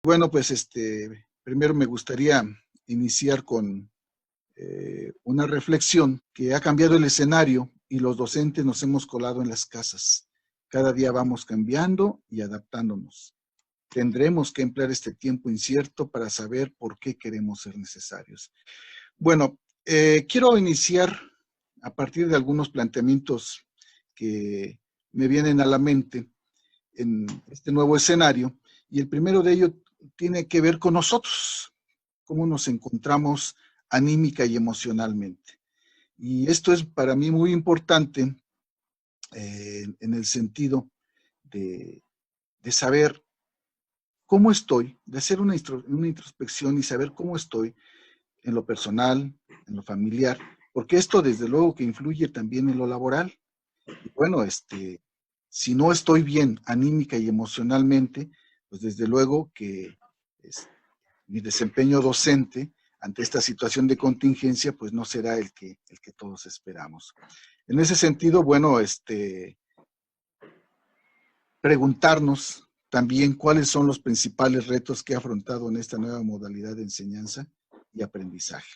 Bueno, pues primero me gustaría iniciar con una reflexión que ha cambiado el escenario y los docentes nos hemos colado en las casas. Cada día vamos cambiando y adaptándonos. Tendremos que emplear este tiempo incierto para saber por qué queremos ser necesarios. Bueno, quiero iniciar a partir de algunos planteamientos que me vienen a la mente en este nuevo escenario, y el primero de ellos tiene que ver con nosotros, cómo nos encontramos anímica y emocionalmente. Y esto es para mí muy importante en el sentido de saber cómo estoy, de hacer una introspección y saber cómo estoy en lo personal, en lo familiar, porque esto desde luego que influye también en lo laboral. Y bueno, si no estoy bien anímica y emocionalmente, pues desde luego que mi desempeño docente ante esta situación de contingencia, pues no será el que todos esperamos. En ese sentido, bueno, preguntarnos también cuáles son los principales retos que he afrontado en esta nueva modalidad de enseñanza y aprendizaje.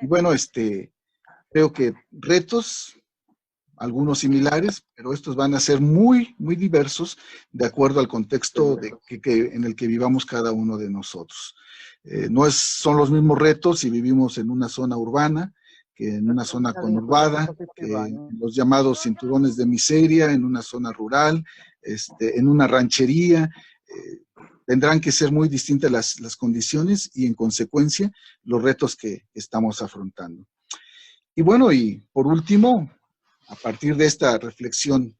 Y bueno, creo que retos, algunos similares, pero estos van a ser muy, muy diversos de acuerdo al contexto en el que vivamos cada uno de nosotros. No son los mismos retos si vivimos en una zona urbana, que en una zona conurbada, que en los llamados cinturones de miseria, en una zona rural, en una ranchería. Tendrán que ser muy distintas las condiciones y en consecuencia los retos que estamos afrontando. Y bueno, y por último, a partir de esta reflexión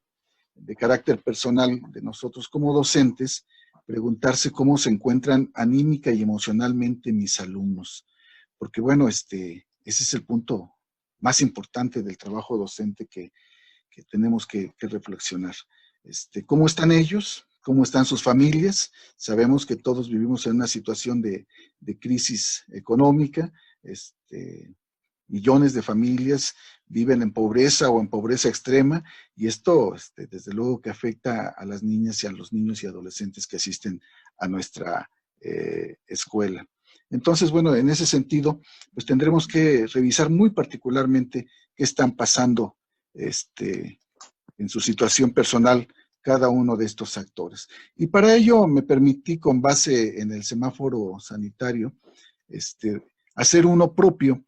de carácter personal de nosotros como docentes, preguntarse cómo se encuentran anímica y emocionalmente mis alumnos. Porque bueno, ese es el punto más importante del trabajo docente que tenemos que reflexionar. ¿Cómo están ellos? ¿Cómo están sus familias? Sabemos que todos vivimos en una situación de crisis económica, millones de familias viven en pobreza o en pobreza extrema, y esto desde luego que afecta a las niñas y a los niños y adolescentes que asisten a nuestra escuela. Entonces, bueno, en ese sentido, pues tendremos que revisar muy particularmente qué están pasando en su situación personal cada uno de estos actores. Y para ello me permití, con base en el semáforo sanitario, hacer uno propio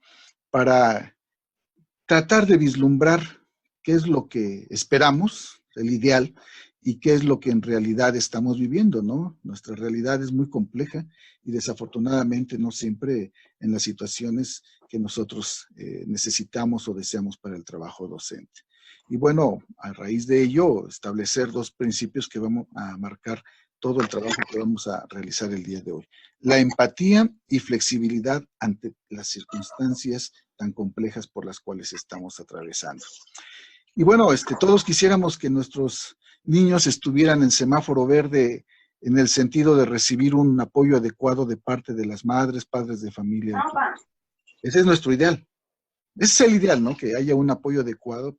para tratar de vislumbrar qué es lo que esperamos, el ideal, y qué es lo que en realidad estamos viviendo, ¿no? Nuestra realidad es muy compleja y desafortunadamente no siempre en las situaciones que nosotros necesitamos o deseamos para el trabajo docente. Y bueno, a raíz de ello, establecer dos principios que vamos a marcar todo el trabajo que vamos a realizar el día de hoy. La empatía y flexibilidad ante las circunstancias tan complejas por las cuales estamos atravesando. Y bueno, todos quisiéramos que nuestros niños estuvieran en semáforo verde en el sentido de recibir un apoyo adecuado de parte de las madres, padres de familia. Ese es nuestro ideal. Ese es el ideal, ¿no? Que haya un apoyo adecuado,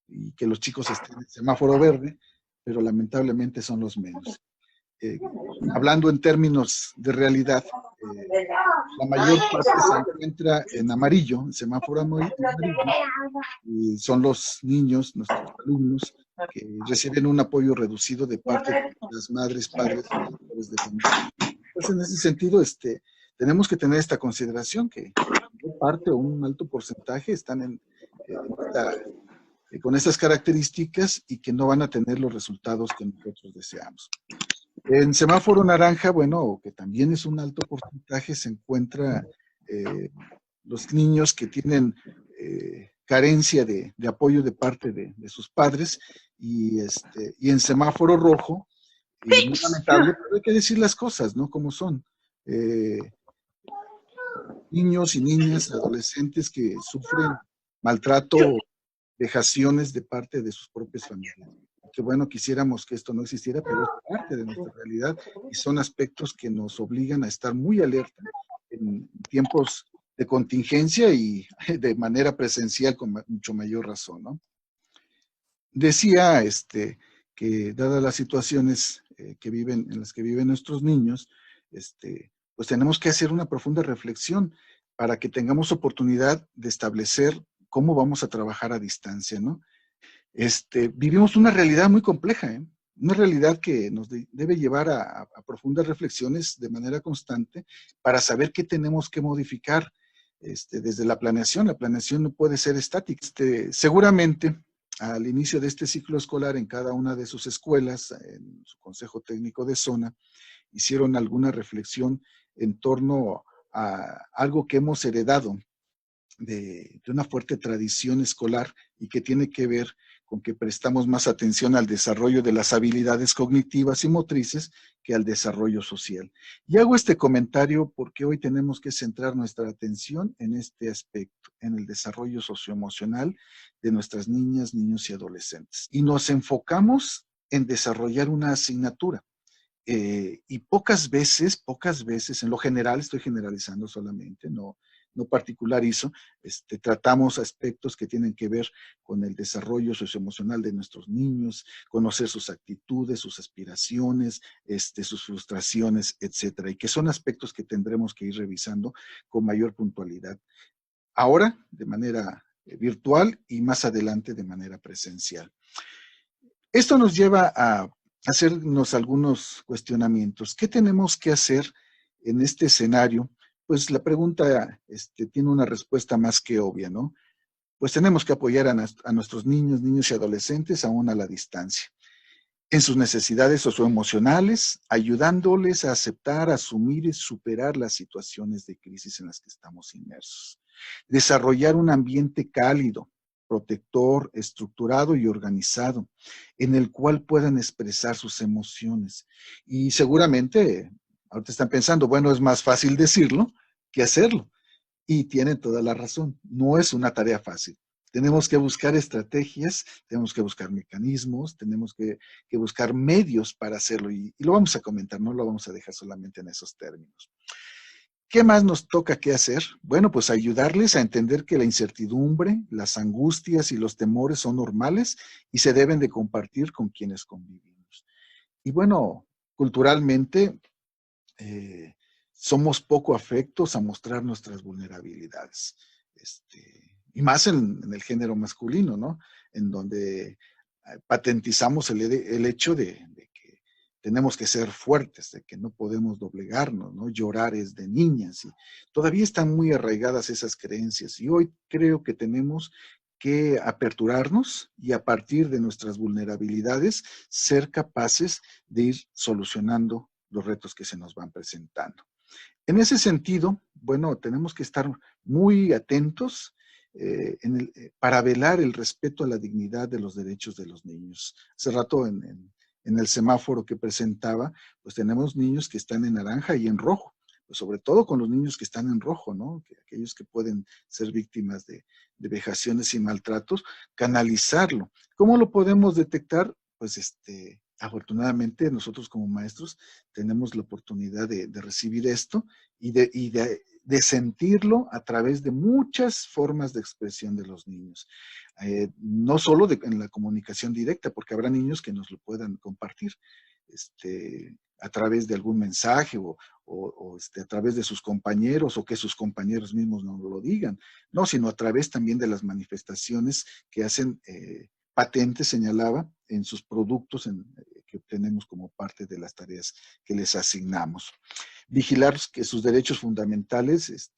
y que los chicos estén en semáforo verde, pero lamentablemente son los menos. Hablando en términos de realidad, la mayor parte se encuentra en amarillo, en semáforo amarillo, y son los niños, nuestros alumnos, que reciben un apoyo reducido de parte de las madres, padres de familia. Entonces, en ese sentido, tenemos que tener esta consideración que parte o un alto porcentaje están con estas características y que no van a tener los resultados que nosotros deseamos. En semáforo naranja, bueno, que también es un alto porcentaje, se encuentra los niños que tienen carencia de apoyo de parte de sus padres, y en semáforo rojo, y muy lamentable, pero hay que decir las cosas, ¿no? Como son. Niños y niñas, adolescentes que sufren maltrato, vejaciones de parte de sus propias familias. Que bueno, quisiéramos que esto no existiera, pero es parte de nuestra realidad y son aspectos que nos obligan a estar muy alerta en tiempos de contingencia y de manera presencial con mucho mayor razón, ¿no? Decía que dadas las situaciones en las que viven nuestros niños, pues tenemos que hacer una profunda reflexión para que tengamos oportunidad de establecer cómo vamos a trabajar a distancia, ¿no? Vivimos una realidad muy compleja, ¿eh? Una realidad que nos debe llevar a profundas reflexiones de manera constante para saber qué tenemos que modificar desde la planeación. La planeación no puede ser estática. Seguramente, al inicio de este ciclo escolar, en cada una de sus escuelas, en su consejo técnico de zona, hicieron alguna reflexión en torno a algo que hemos heredado de una fuerte tradición escolar y que tiene que ver con que prestamos más atención al desarrollo de las habilidades cognitivas y motrices que al desarrollo social. Y hago este comentario porque hoy tenemos que centrar nuestra atención en este aspecto, en el desarrollo socioemocional de nuestras niñas, niños y adolescentes. Y nos enfocamos en desarrollar una asignatura. Y pocas veces, en lo general, estoy generalizando solamente, no particularizo, tratamos aspectos que tienen que ver con el desarrollo socioemocional de nuestros niños, conocer sus actitudes, sus aspiraciones, sus frustraciones, etcétera, y que son aspectos que tendremos que ir revisando con mayor puntualidad. Ahora, de manera virtual y más adelante de manera presencial. Esto nos lleva a hacernos algunos cuestionamientos. ¿Qué tenemos que hacer en este escenario? Pues la pregunta tiene una respuesta más que obvia, ¿no? Pues tenemos que apoyar a nuestros niños, niños y adolescentes aún a la distancia, en sus necesidades socioemocionales, ayudándoles a aceptar, asumir y superar las situaciones de crisis en las que estamos inmersos. Desarrollar un ambiente cálido, protector, estructurado y organizado, en el cual puedan expresar sus emociones. Y seguramente, ahorita están pensando, bueno, es más fácil decirlo que hacerlo. Y tienen toda la razón, no es una tarea fácil. Tenemos que buscar estrategias, tenemos que buscar mecanismos, tenemos que buscar medios para hacerlo y lo vamos a comentar, no lo vamos a dejar solamente en esos términos. ¿Qué más nos toca que hacer? Bueno, pues ayudarles a entender que la incertidumbre, las angustias y los temores son normales y se deben de compartir con quienes convivimos. Y bueno, culturalmente somos poco afectos a mostrar nuestras vulnerabilidades. Y más en el género masculino, ¿no? En donde patentizamos el hecho de que tenemos que ser fuertes, de que no podemos doblegarnos, ¿no? Llorar es de niñas. Y todavía están muy arraigadas esas creencias. Y hoy creo que tenemos que aperturarnos y a partir de nuestras vulnerabilidades ser capaces de ir solucionando los retos que se nos van presentando. En ese sentido, bueno, tenemos que estar muy atentos para velar el respeto a la dignidad de los derechos de los niños. Hace rato en el semáforo que presentaba, pues tenemos niños que están en naranja y en rojo, pues sobre todo con los niños que están en rojo, ¿no? Aquellos que pueden ser víctimas de vejaciones y maltratos, canalizarlo. ¿Cómo lo podemos detectar? Pues afortunadamente nosotros como maestros tenemos la oportunidad de recibir esto y de sentirlo a través de muchas formas de expresión de los niños. No solo en la comunicación directa, porque habrá niños que nos lo puedan compartir a través de algún mensaje o a través de sus compañeros o que sus compañeros mismos no lo digan, no, sino a través también de las manifestaciones que hacen patentes, señalaba, en sus productos que obtenemos como parte de las tareas que les asignamos. Vigilar que sus derechos fundamentales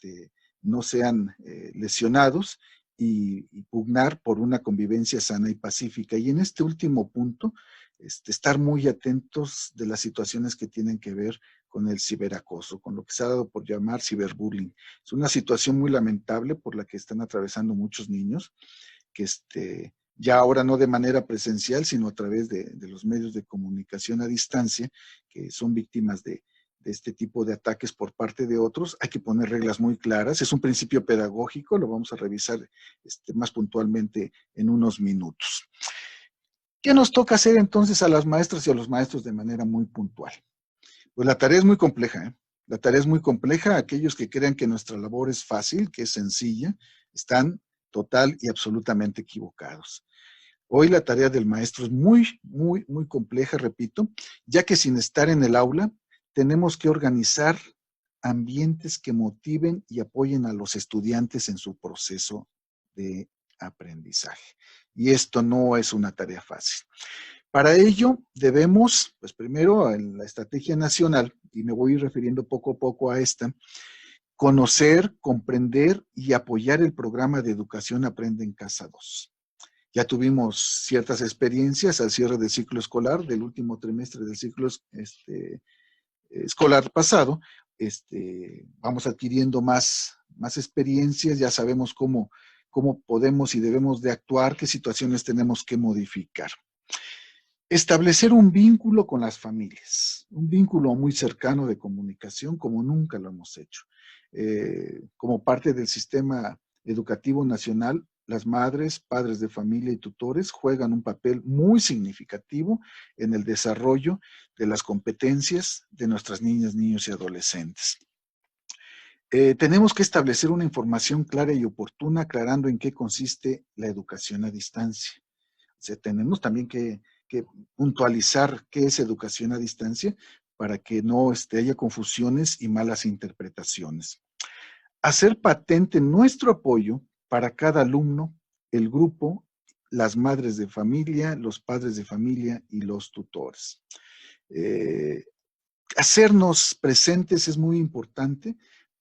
no sean lesionados y pugnar por una convivencia sana y pacífica. Y en este último punto, estar muy atentos de las situaciones que tienen que ver con el ciberacoso, con lo que se ha dado por llamar ciberbullying. Es una situación muy lamentable por la que están atravesando muchos niños, que ya ahora no de manera presencial, sino a través de los medios de comunicación a distancia, que son víctimas de este tipo de ataques por parte de otros. Hay que poner reglas muy claras. Es un principio pedagógico, lo vamos a revisar más puntualmente en unos minutos. ¿Qué nos toca hacer entonces a las maestras y a los maestros de manera muy puntual? Pues la tarea es muy compleja, ¿eh? La tarea es muy compleja. Aquellos que crean que nuestra labor es fácil, que es sencilla, están total y absolutamente equivocados. Hoy la tarea del maestro es muy, muy, muy compleja, repito, ya que sin estar en el aula tenemos que organizar ambientes que motiven y apoyen a los estudiantes en su proceso de aprendizaje. Y esto no es una tarea fácil. Para ello debemos, pues primero en la estrategia nacional, y me voy refiriendo poco a poco a esta, conocer, comprender y apoyar el programa de educación Aprende en Casa 2. Ya tuvimos ciertas experiencias al cierre del ciclo escolar, del último trimestre del ciclo escolar pasado. Vamos adquiriendo más experiencias, ya sabemos cómo podemos y debemos de actuar, qué situaciones tenemos que modificar. Establecer un vínculo con las familias, un vínculo muy cercano de comunicación como nunca lo hemos hecho. Como parte del sistema educativo nacional, las madres, padres de familia y tutores juegan un papel muy significativo en el desarrollo de las competencias de nuestras niñas, niños y adolescentes. Tenemos que establecer una información clara y oportuna, aclarando en qué consiste la educación a distancia. O sea, tenemos también que puntualizar qué es educación a distancia para que no haya confusiones y malas interpretaciones. Hacer patente nuestro apoyo para cada alumno, el grupo, las madres de familia, los padres de familia y los tutores. Hacernos presentes es muy importante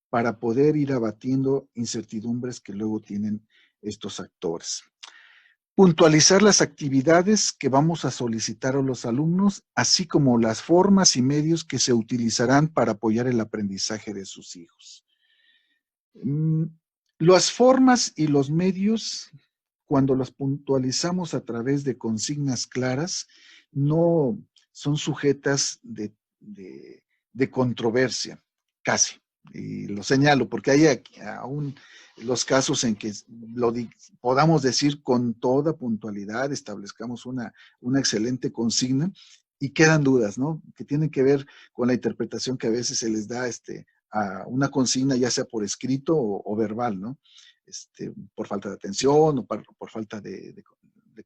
para poder ir abatiendo incertidumbres que luego tienen estos actores. Puntualizar las actividades que vamos a solicitar a los alumnos, así como las formas y medios que se utilizarán para apoyar el aprendizaje de sus hijos. Las formas y los medios, cuando las puntualizamos a través de consignas claras, no son sujetas de controversia, casi. Y lo señalo porque hay aún los casos en que podamos decir con toda puntualidad, establezcamos una excelente consigna y quedan dudas, ¿no? Que tienen que ver con la interpretación que a veces se les da a una consigna, ya sea por escrito o verbal, ¿no? Por falta de atención o por falta de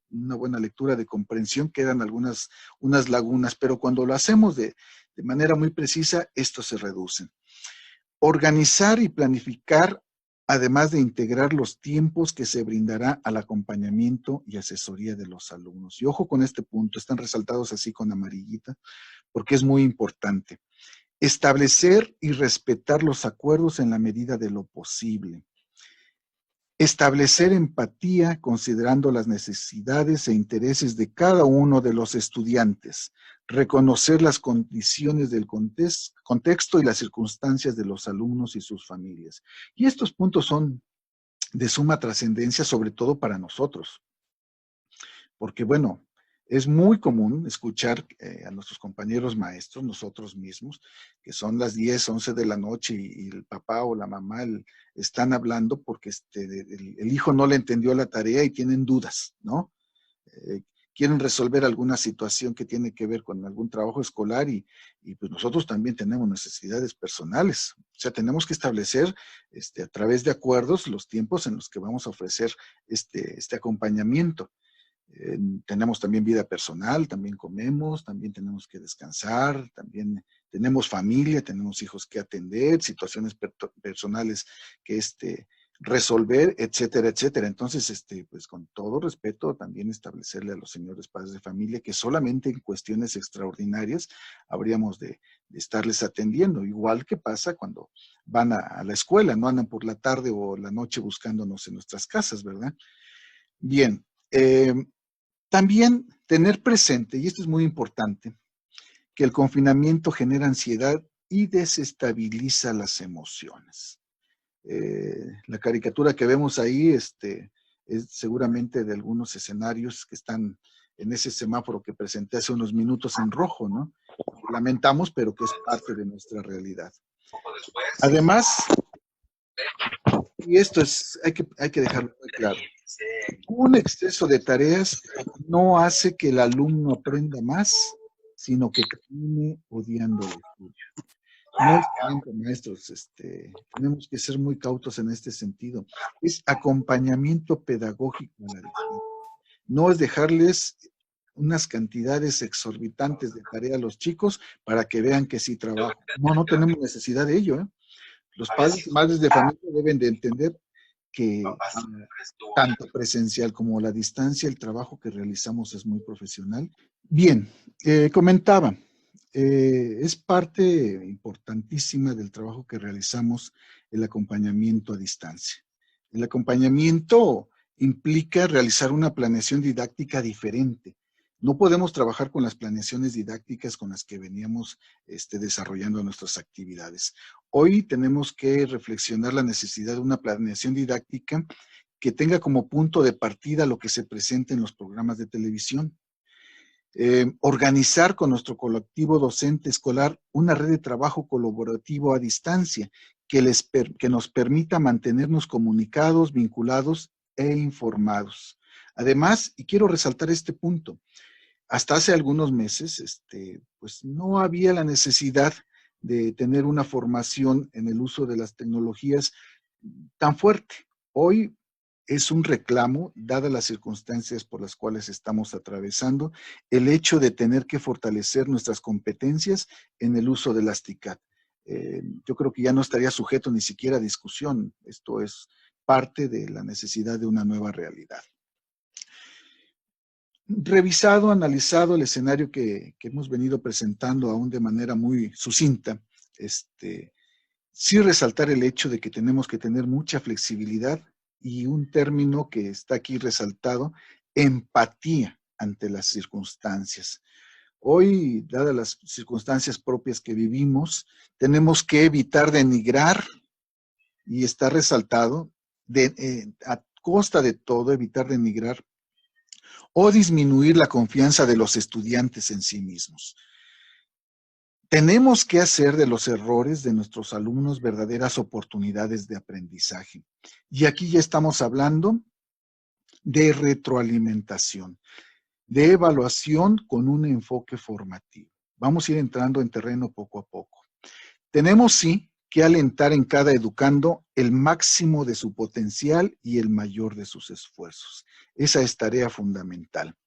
una buena lectura, de comprensión, quedan unas lagunas, pero cuando lo hacemos de manera muy precisa, estos se reducen. Organizar y planificar, además de integrar los tiempos que se brindará al acompañamiento y asesoría de los alumnos. Y ojo con este punto, están resaltados así con amarillita, porque es muy importante. Establecer y respetar los acuerdos en la medida de lo posible. Establecer empatía considerando las necesidades e intereses de cada uno de los estudiantes. Reconocer las condiciones del contexto y las circunstancias de los alumnos y sus familias. Y estos puntos son de suma trascendencia, sobre todo para nosotros. Porque, bueno, es muy común escuchar a nuestros compañeros maestros, nosotros mismos, que son las 10, 11 de la noche y el papá o la mamá están hablando porque el hijo no le entendió la tarea y tienen dudas, ¿no? Quieren resolver alguna situación que tiene que ver con algún trabajo escolar y pues nosotros también tenemos necesidades personales. O sea, tenemos que establecer a través de acuerdos los tiempos en los que vamos a ofrecer este acompañamiento. Tenemos también vida personal, también comemos, también tenemos que descansar, también tenemos familia, tenemos hijos que atender, situaciones personales que resolver, etcétera, etcétera. Entonces, pues con todo respeto, también establecerle a los señores padres de familia que solamente en cuestiones extraordinarias habríamos de estarles atendiendo, igual que pasa cuando van a la escuela, no andan por la tarde o la noche buscándonos en nuestras casas, ¿verdad? Bien, también tener presente, y esto es muy importante, que el confinamiento genera ansiedad y desestabiliza las emociones. La caricatura que vemos ahí es seguramente de algunos escenarios que están en ese semáforo que presenté hace unos minutos en rojo, ¿no? Lamentamos, pero que es parte de nuestra realidad. Además, y esto hay que dejarlo muy claro, un exceso de tareas no hace que el alumno aprenda más, sino que termine odiando el estudio. No es tiempo, maestros, tenemos que ser muy cautos en este sentido. Es acompañamiento pedagógico a la distancia. No es dejarles unas cantidades exorbitantes de tarea a los chicos para que vean que sí trabajo. No, no tenemos necesidad de ello, ¿eh? Los padres y madres de familia deben de entender que tanto presencial como la distancia, el trabajo que realizamos es muy profesional. Bien, comentaba, es parte importantísima del trabajo que realizamos el acompañamiento a distancia. El acompañamiento implica realizar una planeación didáctica diferente. No podemos trabajar con las planeaciones didácticas con las que veníamos desarrollando nuestras actividades. Hoy tenemos que reflexionar la necesidad de una planeación didáctica que tenga como punto de partida lo que se presenta en los programas de televisión. Organizar con nuestro colectivo docente escolar una red de trabajo colaborativo a distancia que nos permita mantenernos comunicados, vinculados e informados. Además, y quiero resaltar este punto, hasta hace algunos meses, pues no había la necesidad de tener una formación en el uso de las tecnologías tan fuerte. Hoy es un reclamo, dadas las circunstancias por las cuales estamos atravesando, el hecho de tener que fortalecer nuestras competencias en el uso de las TICAD. Yo creo que ya no estaría sujeto ni siquiera a discusión. Esto es parte de la necesidad de una nueva realidad. Revisado, analizado el escenario que hemos venido presentando aún de manera muy sucinta, sí resaltar el hecho de que tenemos que tener mucha flexibilidad y un término que está aquí resaltado, empatía ante las circunstancias. Hoy, dadas las circunstancias propias que vivimos, tenemos que evitar denigrar, y está resaltado, a costa de todo, evitar denigrar o disminuir la confianza de los estudiantes en sí mismos. Tenemos que hacer de los errores de nuestros alumnos verdaderas oportunidades de aprendizaje. Y aquí ya estamos hablando de retroalimentación, de evaluación con un enfoque formativo. Vamos a ir entrando en terreno poco a poco. Tenemos sí que alentar en cada educando el máximo de su potencial y el mayor de sus esfuerzos. Esa es tarea fundamental.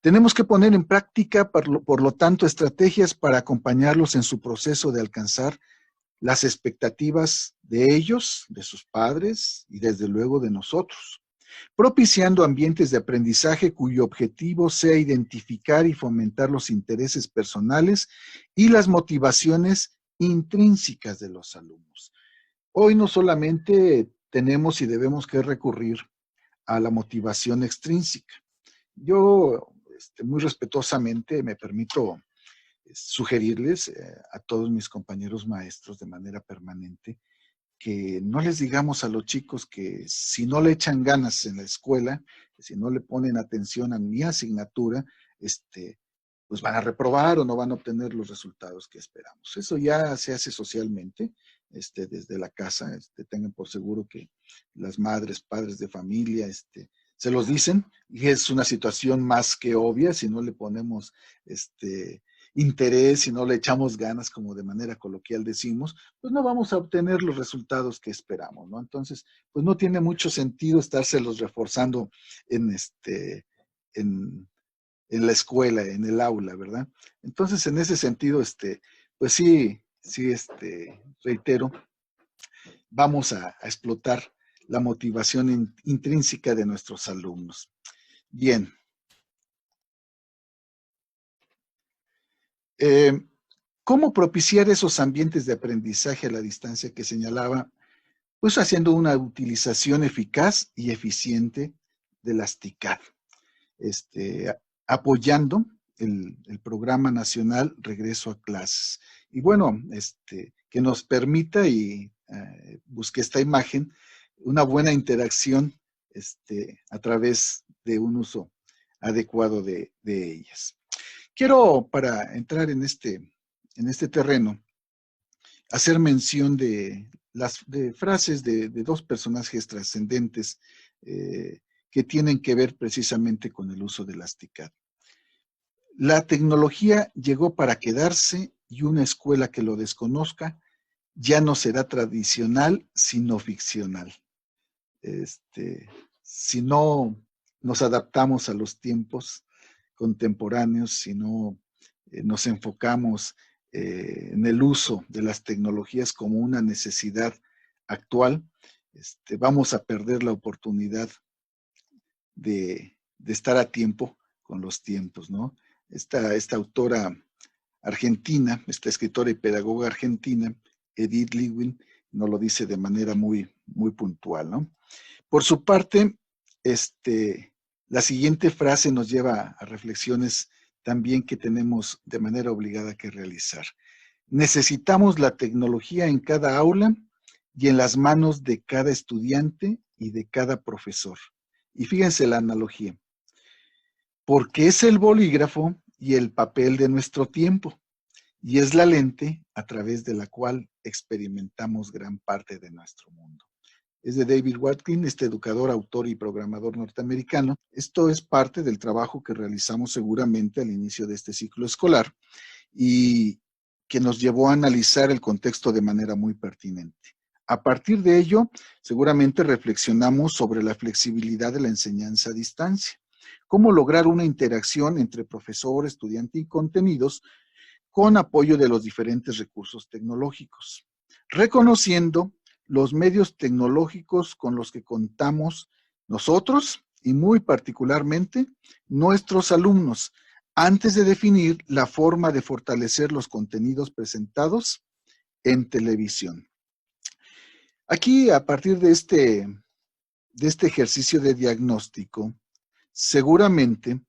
Tenemos que poner en práctica, por lo tanto, estrategias para acompañarlos en su proceso de alcanzar las expectativas de ellos, de sus padres y desde luego de nosotros, propiciando ambientes de aprendizaje cuyo objetivo sea identificar y fomentar los intereses personales y las motivaciones intrínsecas de los alumnos. Hoy no solamente tenemos y debemos que recurrir a la motivación extrínseca. Yo muy respetuosamente me permito sugerirles a todos mis compañeros maestros de manera permanente que no les digamos a los chicos que si no le echan ganas en la escuela, si no le ponen atención a mi asignatura, pues van a reprobar o no van a obtener los resultados que esperamos. Eso ya se hace socialmente, desde la casa, tengan por seguro que las madres, padres de familia, se los dicen, y es una situación más que obvia si no le ponemos interés, si no le echamos ganas, como de manera coloquial decimos, pues no vamos a obtener los resultados que esperamos, ¿no? Entonces, pues no tiene mucho sentido estárselos reforzando en en la escuela, en el aula, ¿verdad? Entonces, en ese sentido, pues sí, reitero, vamos a explotar la motivación intrínseca de nuestros alumnos. Bien. ¿Cómo propiciar esos ambientes de aprendizaje a la distancia que señalaba? Pues haciendo una utilización eficaz y eficiente de las TICAD, apoyando el Programa Nacional Regreso a Clases. Y bueno, que nos permita, y busqué esta imagen, una buena interacción a través de un uso adecuado de ellas. Quiero, para entrar en este terreno, hacer mención de frases de dos personajes trascendentes que tienen que ver precisamente con el uso de las TICAD. La tecnología llegó para quedarse y una escuela que lo desconozca ya no será tradicional, sino ficcional. Si no nos adaptamos a los tiempos, contemporáneos, si no nos enfocamos en el uso de las tecnologías como una necesidad actual, vamos a perder la oportunidad de estar a tiempo con los tiempos, ¿no? Esta autora argentina, esta escritora y pedagoga argentina, Edith Lewin, nos lo dice de manera muy, muy puntual, ¿no? Por su parte, la siguiente frase nos lleva a reflexiones también que tenemos de manera obligada que realizar. Necesitamos la tecnología en cada aula y en las manos de cada estudiante y de cada profesor. Y fíjense la analogía, porque es el bolígrafo y el papel de nuestro tiempo, y es la lente a través de la cual experimentamos gran parte de nuestro mundo. Es de David Watkin, este educador, autor y programador norteamericano. Esto es parte del trabajo que realizamos seguramente al inicio de este ciclo escolar y que nos llevó a analizar el contexto de manera muy pertinente. A partir de ello, seguramente reflexionamos sobre la flexibilidad de la enseñanza a distancia, cómo lograr una interacción entre profesor, estudiante y contenidos con apoyo de los diferentes recursos tecnológicos, reconociendo los medios tecnológicos con los que contamos nosotros y muy particularmente nuestros alumnos, antes de definir la forma de fortalecer los contenidos presentados en televisión. Aquí, a partir de este ejercicio de diagnóstico, seguramente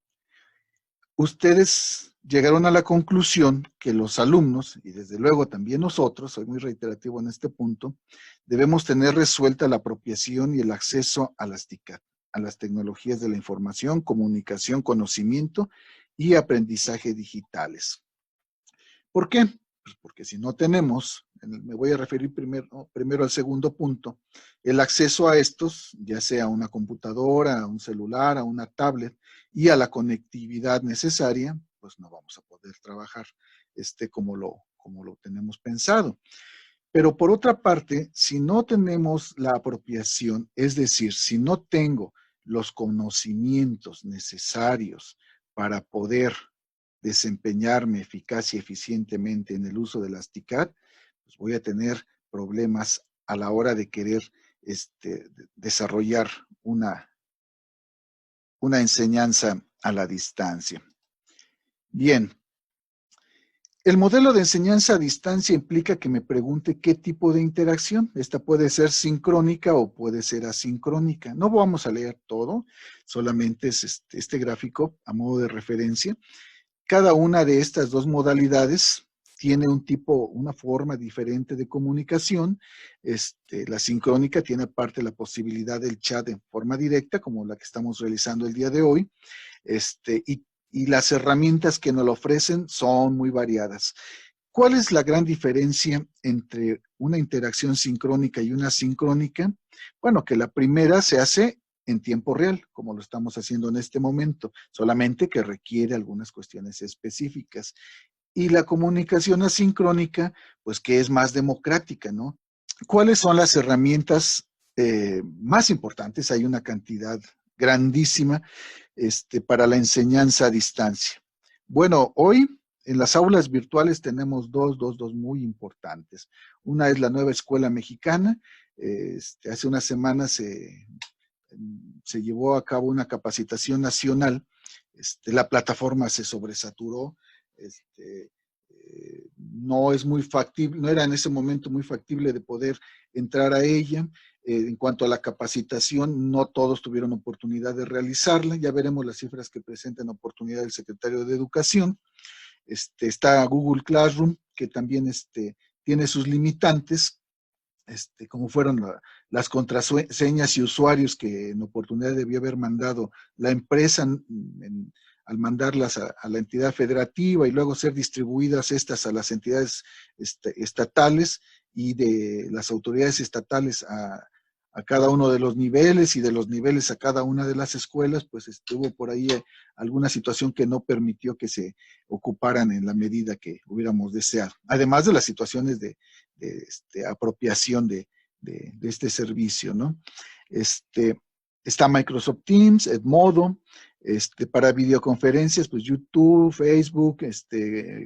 ustedes llegaron a la conclusión que los alumnos, y desde luego también nosotros, soy muy reiterativo en este punto, debemos tener resuelta la apropiación y el acceso a las TICAD, a las tecnologías de la información, comunicación, conocimiento y aprendizaje digitales. ¿Por qué? Pues porque si no tenemos, me voy a referir primero al segundo punto, el acceso a estos, ya sea a una computadora, a un celular, a una tablet y a la conectividad necesaria, pues no vamos a poder trabajar como lo tenemos pensado. Pero por otra parte, si no tenemos la apropiación, es decir, si no tengo los conocimientos necesarios para poder desempeñarme eficaz y eficientemente en el uso de las TICAD, pues voy a tener problemas a la hora de querer desarrollar una enseñanza a la distancia. Bien, el modelo de enseñanza a distancia implica que me pregunte qué tipo de interacción. Esta puede ser sincrónica o puede ser asincrónica. No vamos a leer todo, solamente es este gráfico a modo de referencia. Cada una de estas dos modalidades tiene una forma diferente de comunicación. La sincrónica tiene aparte la posibilidad del chat en forma directa, como la que estamos realizando el día de hoy, y las herramientas que nos lo ofrecen son muy variadas. ¿Cuál es la gran diferencia entre una interacción sincrónica y una asincrónica? Bueno, que la primera se hace en tiempo real, como lo estamos haciendo en este momento, solamente que requiere algunas cuestiones específicas. Y la comunicación asincrónica, pues que es más democrática, ¿no? ¿Cuáles son las herramientas más importantes? Hay una cantidad grandísima para la enseñanza a distancia. Bueno, hoy en las aulas virtuales tenemos dos muy importantes. Una es la nueva escuela mexicana. Hace unas semanas se llevó a cabo una capacitación nacional. La plataforma se sobresaturó. No es muy factible, no era en ese momento muy factible de poder entrar a ella. En cuanto a la capacitación, no todos tuvieron oportunidad de realizarla. Ya veremos las cifras que presentan oportunidad del secretario de Educación. Está Google Classroom, que también tiene sus limitantes, como fueron las contraseñas y usuarios que en oportunidad debió haber mandado la empresa al mandarlas a la entidad federativa y luego ser distribuidas estas a las entidades estatales y de las autoridades estatales a cada uno de los niveles y de los niveles a cada una de las escuelas, pues estuvo por ahí alguna situación que no permitió que se ocuparan en la medida que hubiéramos deseado. Además de las situaciones de apropiación de este servicio, ¿no? Está Microsoft Teams, Edmodo, Para videoconferencias, pues YouTube, Facebook,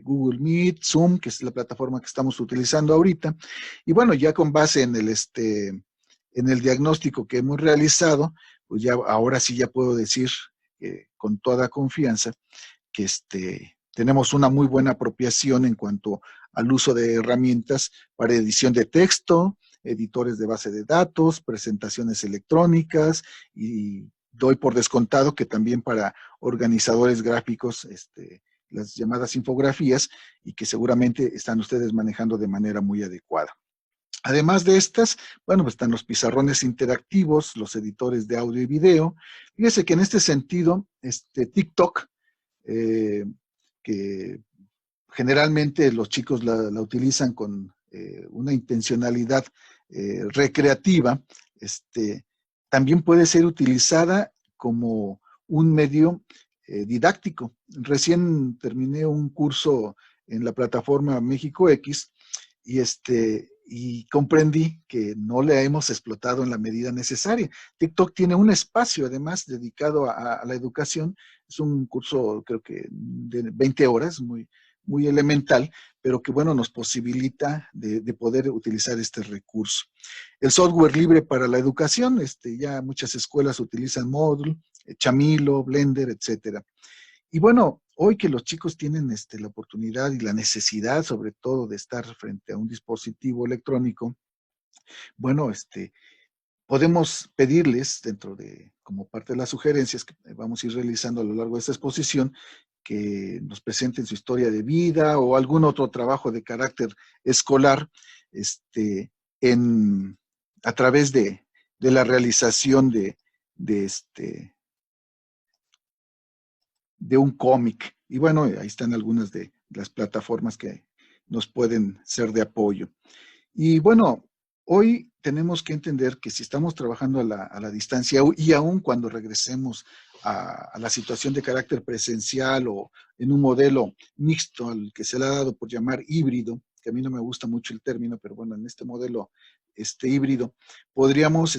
Google Meet, Zoom, que es la plataforma que estamos utilizando ahorita. Y bueno, ya con base en el diagnóstico que hemos realizado, pues ya ahora sí ya puedo decir con toda confianza que tenemos una muy buena apropiación en cuanto al uso de herramientas para edición de texto, editores de base de datos, presentaciones electrónicas, y doy por descontado que también para organizadores gráficos, las llamadas infografías, y que seguramente están ustedes manejando de manera muy adecuada. Además de estas, bueno, pues están los pizarrones interactivos, los editores de audio y video. Fíjese que en este sentido, TikTok, eh, que generalmente los chicos la utilizan con una intencionalidad recreativa, también puede ser utilizada como un medio didáctico. Recién terminé un curso en la plataforma México X y y comprendí que no le hemos explotado en la medida necesaria. TikTok tiene un espacio además dedicado a la educación. Es un curso creo que de 20 horas, muy elemental, pero que bueno, nos posibilita de poder utilizar este recurso. El software libre para la educación, ya muchas escuelas utilizan Moodle, Chamilo, Blender, etcétera. Y bueno, hoy que los chicos tienen la oportunidad y la necesidad, sobre todo, de estar frente a un dispositivo electrónico, bueno, podemos pedirles, como parte de las sugerencias que vamos a ir realizando a lo largo de esta exposición, que nos presenten su historia de vida o algún otro trabajo de carácter escolar, en, a través de la realización de, de un cómic. Y bueno, ahí están algunas de las plataformas que nos pueden ser de apoyo. Y bueno, hoy tenemos que entender que si estamos trabajando a la distancia y aún cuando regresemos a la situación de carácter presencial o en un modelo mixto, al que se le ha dado por llamar híbrido, que a mí no me gusta mucho el término, pero bueno, en este modelo híbrido, podríamos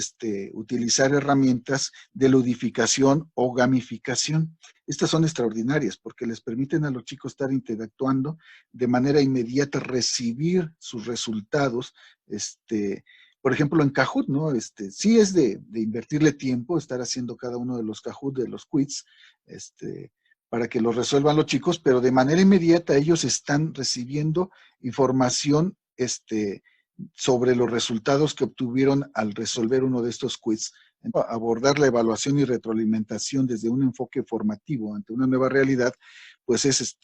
utilizar herramientas de ludificación o gamificación. Estas son extraordinarias porque les permiten a los chicos estar interactuando de manera inmediata, recibir sus resultados, por ejemplo, en Kahoot, ¿no? Sí es de invertirle tiempo, estar haciendo cada uno de los Kahoot, de los quiz, para que los resuelvan los chicos, pero de manera inmediata ellos están recibiendo información, sobre los resultados que obtuvieron al resolver uno de estos quiz. Abordar la evaluación y retroalimentación desde un enfoque formativo ante una nueva realidad, pues es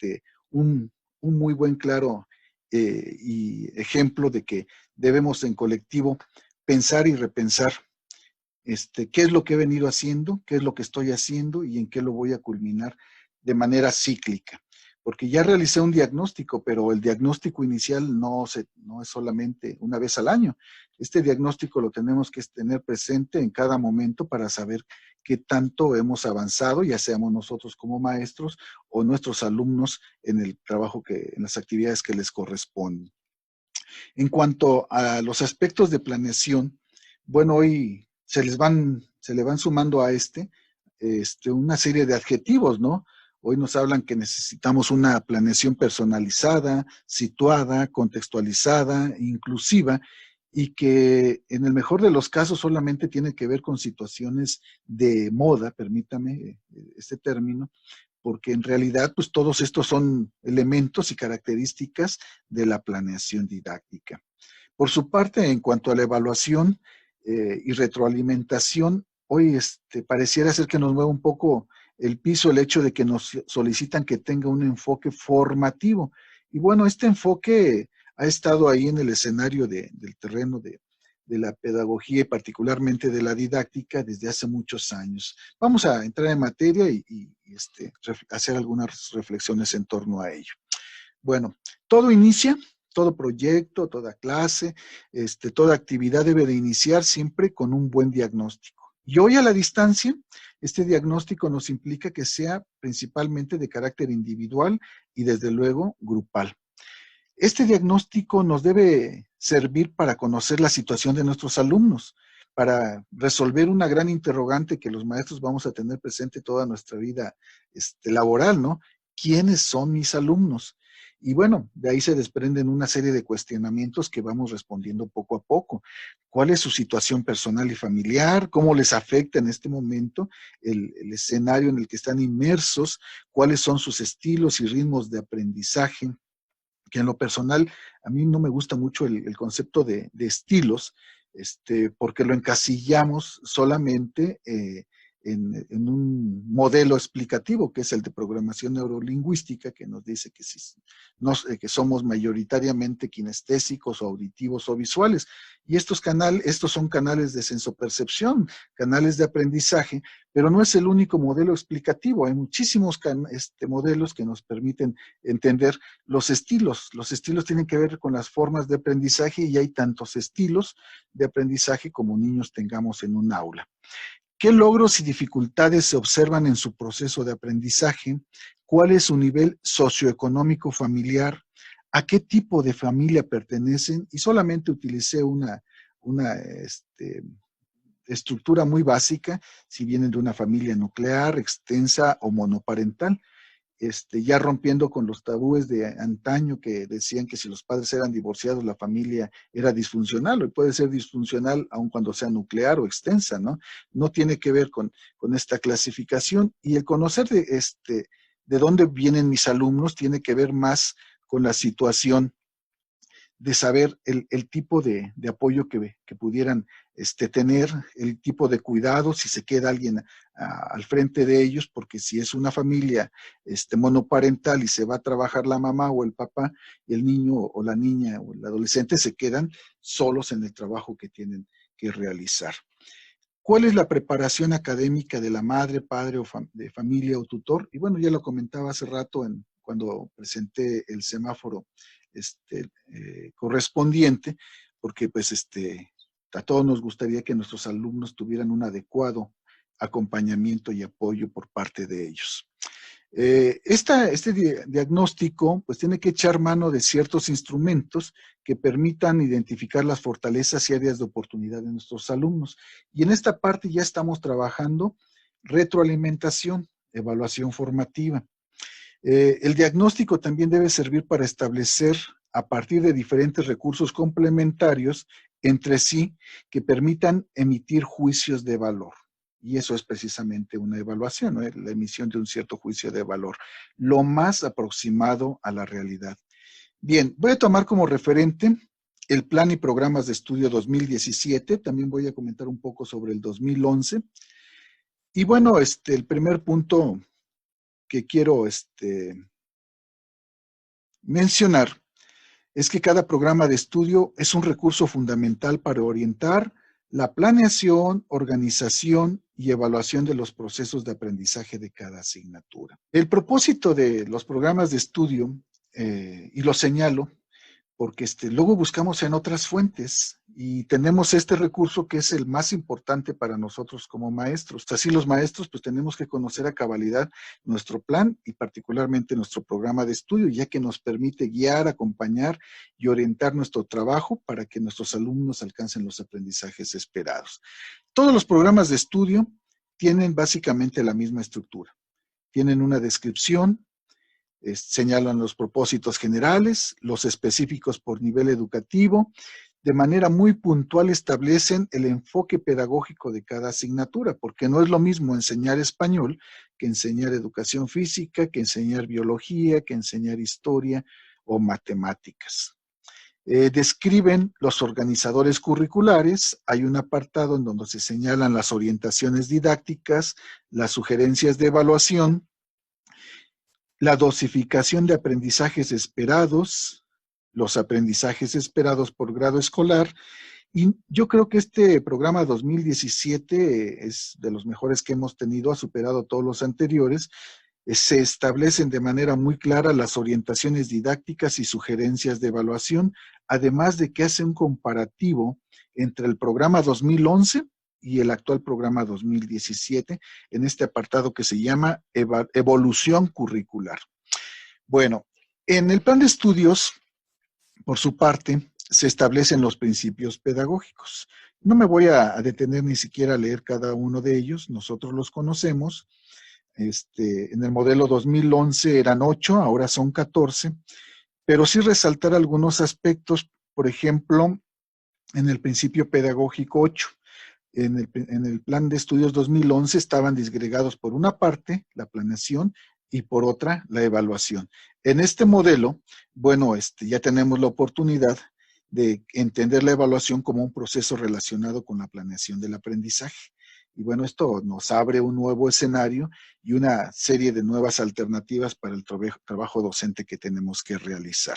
un muy buen claro y ejemplo de que debemos en colectivo pensar y repensar qué es lo que he venido haciendo, qué es lo que estoy haciendo y en qué lo voy a culminar de manera cíclica. Porque ya realicé un diagnóstico, pero el diagnóstico inicial no es solamente una vez al año. Este diagnóstico lo tenemos que tener presente en cada momento para saber qué tanto hemos avanzado, ya seamos nosotros como maestros o nuestros alumnos en el trabajo en las actividades que les corresponden. En cuanto a los aspectos de planeación, bueno, hoy se le van sumando a una serie de adjetivos, ¿no? Hoy nos hablan que necesitamos una planeación personalizada, situada, contextualizada, inclusiva, y que en el mejor de los casos solamente tiene que ver con situaciones de moda, permítame este término, porque en realidad pues todos estos son elementos y características de la planeación didáctica. Por su parte, en cuanto a la evaluación y retroalimentación, hoy pareciera ser que nos mueve un poco el piso el hecho de que nos solicitan que tenga un enfoque formativo. Y bueno, este enfoque ha estado ahí en el escenario del terreno de la pedagogía y particularmente de la didáctica desde hace muchos años. Vamos a entrar en materia y hacer algunas reflexiones en torno a ello. Bueno, todo inicia, todo proyecto, toda clase, toda actividad debe de iniciar siempre con un buen diagnóstico. Y hoy a la distancia, este diagnóstico nos implica que sea principalmente de carácter individual y desde luego grupal. Este diagnóstico nos debe servir para conocer la situación de nuestros alumnos, para resolver una gran interrogante que los maestros vamos a tener presente toda nuestra vida laboral, ¿no? ¿Quiénes son mis alumnos? Y bueno, de ahí se desprenden una serie de cuestionamientos que vamos respondiendo poco a poco. ¿Cuál es su situación personal y familiar? ¿Cómo les afecta en este momento el escenario en el que están inmersos? ¿Cuáles son sus estilos y ritmos de aprendizaje? Que en lo personal, a mí no me gusta mucho el concepto de estilos, porque lo encasillamos solamente en un modelo explicativo, que es el de programación neurolingüística, que nos dice que, si, que somos mayoritariamente kinestésicos o auditivos o visuales. Y estos son canales de sensopercepción, canales de aprendizaje, pero no es el único modelo explicativo. Hay muchísimos modelos que nos permiten entender los estilos. Los estilos tienen que ver con las formas de aprendizaje y hay tantos estilos de aprendizaje como niños tengamos en un aula. ¿Qué logros y dificultades se observan en su proceso de aprendizaje? ¿Cuál es su nivel socioeconómico familiar? ¿A qué tipo de familia pertenecen? Y solamente utilicé una estructura muy básica, si vienen de una familia nuclear, extensa o monoparental. Ya rompiendo con los tabúes de antaño que decían que si los padres eran divorciados, la familia era disfuncional, o puede ser disfuncional aun cuando sea nuclear o extensa, ¿no? No tiene que ver con esta clasificación, y el conocer de dónde vienen mis alumnos tiene que ver más con la situación de saber el tipo de apoyo que pudieran tener, el tipo de cuidado, si se queda alguien al frente de ellos, porque si es una familia monoparental y se va a trabajar la mamá o el papá, y el niño o la niña o el adolescente se quedan solos en el trabajo que tienen que realizar. ¿Cuál es la preparación académica de la madre, padre o de familia o tutor? Y bueno, ya lo comentaba hace rato cuando presenté el semáforo correspondiente, porque pues a todos nos gustaría que nuestros alumnos tuvieran un adecuado acompañamiento y apoyo por parte de ellos. Este diagnóstico pues tiene que echar mano de ciertos instrumentos que permitan identificar las fortalezas y áreas de oportunidad de nuestros alumnos. Y en esta parte ya estamos trabajando retroalimentación, evaluación formativa. El diagnóstico también debe servir para establecer, a partir de diferentes recursos complementarios entre sí, que permitan emitir juicios de valor. Y eso es precisamente una evaluación, ¿no? La emisión de un cierto juicio de valor, lo más aproximado a la realidad. Bien, voy a tomar como referente el Plan y Programas de Estudio 2017, también voy a comentar un poco sobre el 2011. Y bueno, el primer punto que quiero mencionar es que cada programa de estudio es un recurso fundamental para orientar la planeación, organización y evaluación de los procesos de aprendizaje de cada asignatura. El propósito de los programas de estudio, y lo señalo, porque luego buscamos en otras fuentes y tenemos este recurso que es el más importante para nosotros como maestros. Así los maestros pues tenemos que conocer a cabalidad nuestro plan y particularmente nuestro programa de estudio, ya que nos permite guiar, acompañar y orientar nuestro trabajo para que nuestros alumnos alcancen los aprendizajes esperados. Todos los programas de estudio tienen básicamente la misma estructura. Tienen una descripción, señalan los propósitos generales, los específicos por nivel educativo, de manera muy puntual establecen el enfoque pedagógico de cada asignatura, porque no es lo mismo enseñar español que enseñar educación física, que enseñar biología, que enseñar historia o matemáticas. Describen los organizadores curriculares, hay un apartado en donde se señalan las orientaciones didácticas, las sugerencias de evaluación, la dosificación de aprendizajes esperados, los aprendizajes esperados por grado escolar, y yo creo que este programa 2017 es de los mejores que hemos tenido, ha superado todos los anteriores. Se establecen de manera muy clara las orientaciones didácticas y sugerencias de evaluación, además de que hace un comparativo entre el programa 2011 y el actual programa 2017 en este apartado que se llama evolución curricular. Bueno, en el plan de estudios, por su parte, se establecen los principios pedagógicos. No me voy a detener ni siquiera a leer cada uno de ellos, nosotros los conocemos. En el modelo 2011 eran 8, ahora son 14, pero sí resaltar algunos aspectos, por ejemplo, en el principio pedagógico 8. En el plan de estudios 2011 estaban disgregados por una parte la planeación y por otra la evaluación. En este modelo, bueno, ya tenemos la oportunidad de entender la evaluación como un proceso relacionado con la planeación del aprendizaje. Y bueno, esto nos abre un nuevo escenario y una serie de nuevas alternativas para el trabajo docente que tenemos que realizar.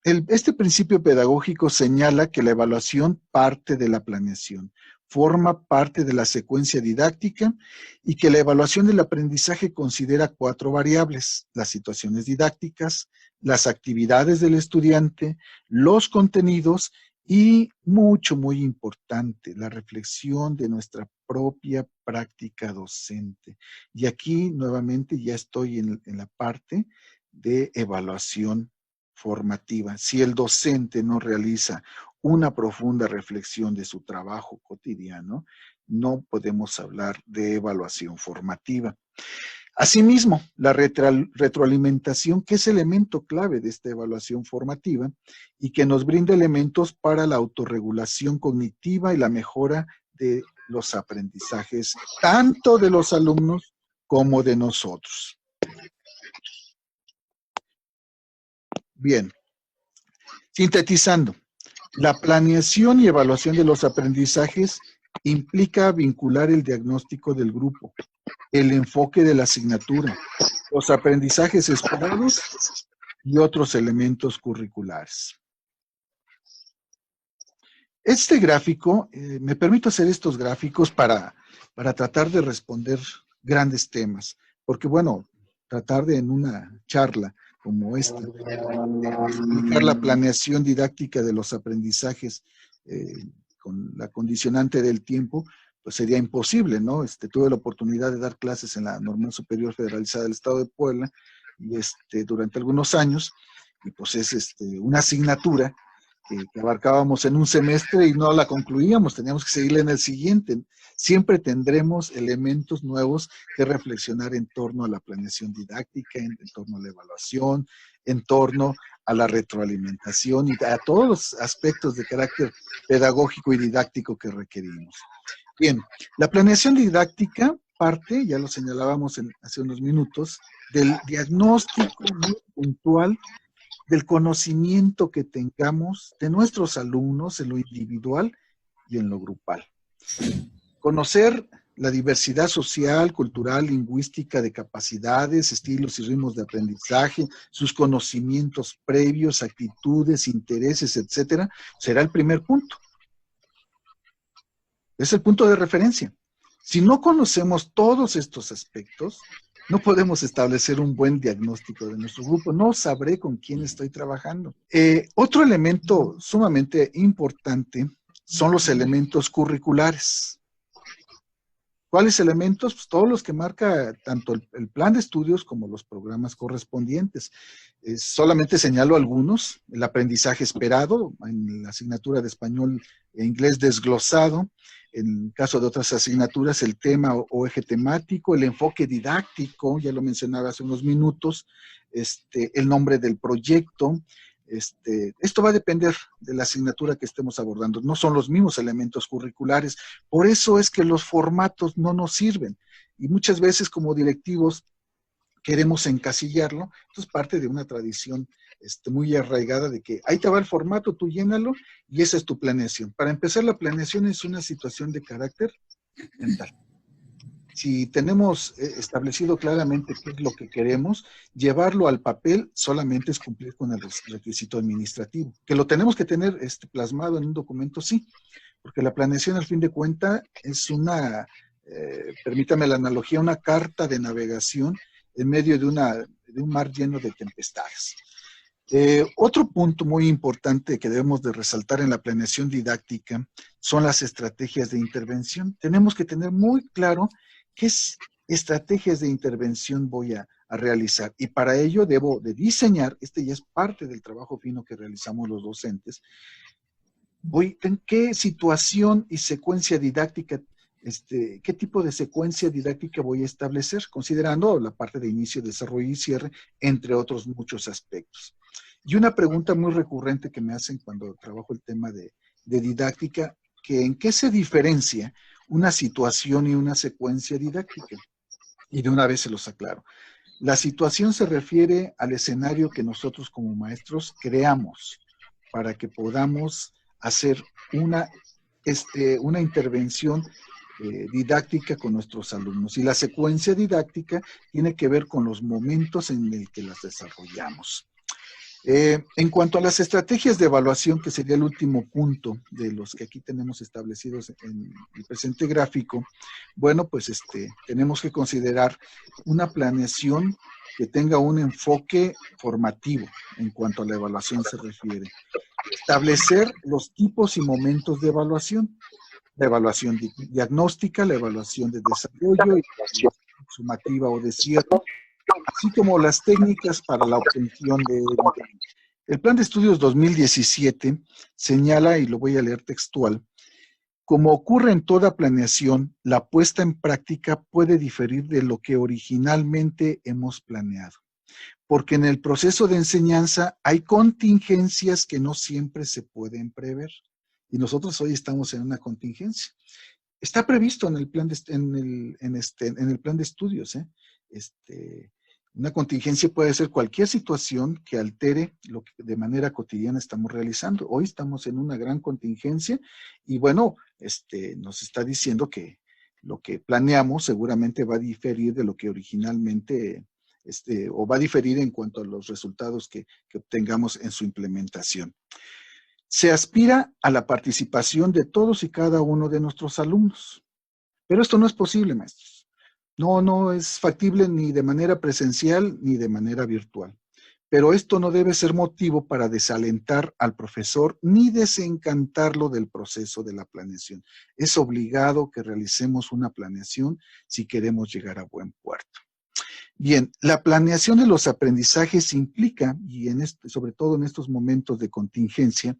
Este principio pedagógico señala que la evaluación parte de la planeación, forma parte de la secuencia didáctica y que la evaluación del aprendizaje considera 4 variables: las situaciones didácticas, las actividades del estudiante, los contenidos y, muy importante, la reflexión de nuestra propia práctica docente. Y aquí nuevamente ya estoy en la parte de evaluación formativa. Si el docente no realiza una profunda reflexión de su trabajo cotidiano, no podemos hablar de evaluación formativa. Asimismo, la retroalimentación, que es elemento clave de esta evaluación formativa y que nos brinda elementos para la autorregulación cognitiva y la mejora de los aprendizajes, tanto de los alumnos como de nosotros. Bien, sintetizando, la planeación y evaluación de los aprendizajes implica vincular el diagnóstico del grupo, el enfoque de la asignatura, los aprendizajes esperados y otros elementos curriculares. Este gráfico, me permito hacer estos gráficos para tratar de responder grandes temas, porque bueno, tratar de en una charla como esta, explicar la planeación didáctica de los aprendizajes con la condicionante del tiempo, pues sería imposible, ¿no? Tuve la oportunidad de dar clases en la Normal Superior Federalizada del Estado de Puebla y durante algunos años, y pues es una asignatura que abarcábamos en un semestre y no la concluíamos, teníamos que seguirla en el siguiente. Siempre tendremos elementos nuevos que reflexionar en torno a la planeación didáctica, en torno a la evaluación, en torno a la retroalimentación y a todos los aspectos de carácter pedagógico y didáctico que requerimos. Bien, la planeación didáctica parte, ya lo señalábamos hace unos minutos, del diagnóstico muy puntual del conocimiento que tengamos de nuestros alumnos en lo individual y en lo grupal. Conocer la diversidad social, cultural, lingüística de capacidades, estilos y ritmos de aprendizaje, sus conocimientos previos, actitudes, intereses, etcétera, será el primer punto. Es el punto de referencia. Si no conocemos todos estos aspectos, no podemos establecer un buen diagnóstico de nuestro grupo. No sabré con quién estoy trabajando. Otro elemento sumamente importante son los elementos curriculares. ¿Cuáles elementos? Pues todos los que marca tanto el plan de estudios como los programas correspondientes. Solamente señalo algunos: el aprendizaje esperado, en la asignatura de español e inglés desglosado, en caso de otras asignaturas, el tema o eje temático, el enfoque didáctico, ya lo mencionaba hace unos minutos, el nombre del proyecto. Esto va a depender de la asignatura que estemos abordando. No son los mismos elementos curriculares. Por eso es que los formatos no nos sirven. Y muchas veces como directivos queremos encasillarlo. Esto es parte de una tradición muy arraigada de que ahí te va el formato, tú llénalo y esa es tu planeación. Para empezar, la planeación es una situación de carácter mental. Si tenemos establecido claramente qué es lo que queremos, llevarlo al papel solamente es cumplir con el requisito administrativo. Que lo tenemos que tener plasmado en un documento, sí, porque la planeación al fin de cuentas es una, permítame la analogía, una carta de navegación en medio de un mar lleno de tempestades. Otro punto muy importante que debemos de resaltar en la planeación didáctica son las estrategias de intervención. Tenemos que tener muy claro qué estrategias de intervención voy a a realizar. Y para ello debo de diseñar, este ya es parte del trabajo fino que realizamos los docentes, en qué situación y secuencia didáctica, qué tipo de secuencia didáctica voy a establecer, considerando la parte de inicio, desarrollo y cierre, entre otros muchos aspectos. Y una pregunta muy recurrente que me hacen cuando trabajo el tema de didáctica, que en qué se diferencia una situación y una secuencia didáctica. Y de una vez se los aclaro. La situación se refiere al escenario que nosotros como maestros creamos para que podamos hacer una intervención didáctica con nuestros alumnos. Y la secuencia didáctica tiene que ver con los momentos en el que las desarrollamos. En cuanto a las estrategias de evaluación, que sería el último punto de los que aquí tenemos establecidos en el presente gráfico, bueno, pues tenemos que considerar una planeación que tenga un enfoque formativo en cuanto a la evaluación se refiere. Establecer los tipos y momentos de evaluación. La evaluación diagnóstica, la evaluación de desarrollo y la evaluación sumativa o de cierre, así como las técnicas para la obtención de evidencia. El Plan de Estudios 2017 señala, y lo voy a leer textual, como ocurre en toda planeación, la puesta en práctica puede diferir de lo que originalmente hemos planeado, porque en el proceso de enseñanza hay contingencias que no siempre se pueden prever. Y nosotros hoy estamos en una contingencia. Está previsto en el plan en el plan de estudios, ¿eh? Una contingencia puede ser cualquier situación que altere lo que de manera cotidiana estamos realizando. Hoy estamos en una gran contingencia y bueno, nos está diciendo que lo que planeamos seguramente va a diferir de lo que originalmente, o va a diferir en cuanto a los resultados que obtengamos en su implementación. Se aspira a la participación de todos y cada uno de nuestros alumnos. Pero esto no es posible, maestros. No es factible ni de manera presencial ni de manera virtual. Pero esto no debe ser motivo para desalentar al profesor ni desencantarlo del proceso de la planeación. Es obligado que realicemos una planeación si queremos llegar a buen puerto. Bien, la planeación de los aprendizajes implica, y sobre todo en estos momentos de contingencia,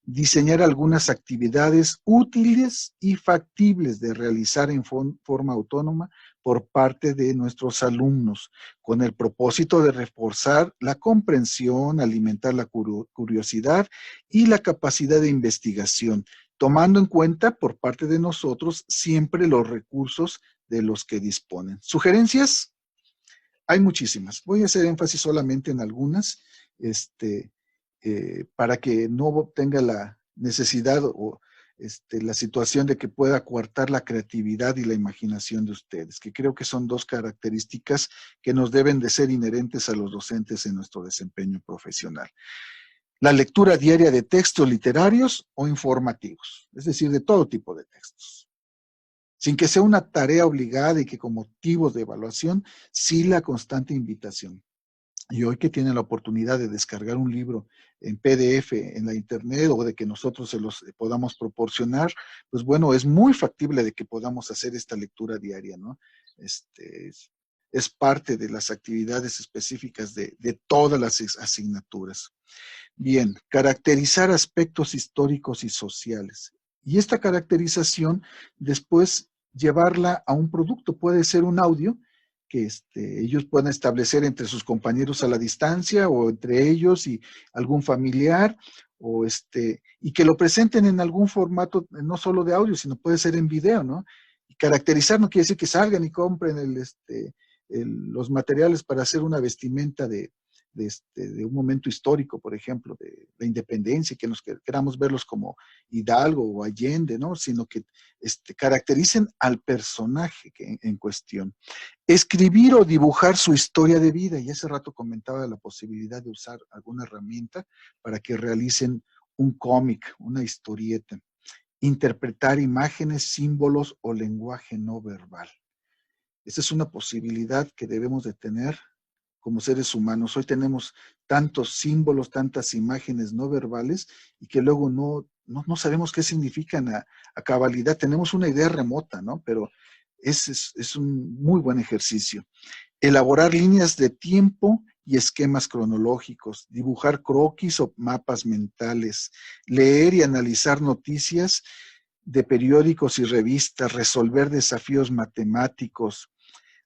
diseñar algunas actividades útiles y factibles de realizar en forma autónoma por parte de nuestros alumnos, con el propósito de reforzar la comprensión, alimentar la curiosidad y la capacidad de investigación, tomando en cuenta por parte de nosotros siempre los recursos de los que disponen. ¿Sugerencias? Hay muchísimas. Voy a hacer énfasis solamente en algunas, para que no tenga la necesidad o la situación de que pueda coartar la creatividad y la imaginación de ustedes, que creo que son dos características que nos deben de ser inherentes a los docentes en nuestro desempeño profesional. La lectura diaria de textos literarios o informativos, es decir, de todo tipo de textos. Sin que sea una tarea obligada y que con motivos de evaluación, sí la constante invitación. Y hoy que tienen la oportunidad de descargar un libro en PDF en la internet o de que nosotros se los podamos proporcionar, pues bueno, es muy factible de que podamos hacer esta lectura diaria, ¿no? Es parte de las actividades específicas de todas las asignaturas. Bien, caracterizar aspectos históricos y sociales. Y esta caracterización después llevarla a un producto, puede ser un audio que ellos puedan establecer entre sus compañeros a la distancia o entre ellos y algún familiar, y que lo presenten en algún formato, no solo de audio, sino puede ser en video, ¿no? Y caracterizar no quiere decir que salgan y compren los materiales para hacer una vestimenta de un momento histórico, por ejemplo, de la independencia, que nos queramos verlos como Hidalgo o Allende, ¿no? Sino que caractericen al personaje en cuestión. Escribir o dibujar su historia de vida, y hace rato comentaba la posibilidad de usar alguna herramienta para que realicen un cómic, una historieta. Interpretar imágenes, símbolos o lenguaje no verbal. Esa es una posibilidad que debemos de tener como seres humanos. Hoy tenemos tantos símbolos, tantas imágenes no verbales y que luego no sabemos qué significan a cabalidad. Tenemos una idea remota, ¿no? Pero es un muy buen ejercicio. elaborar líneas de tiempo y esquemas cronológicos, dibujar croquis o mapas mentales, leer y analizar noticias de periódicos y revistas, resolver desafíos matemáticos,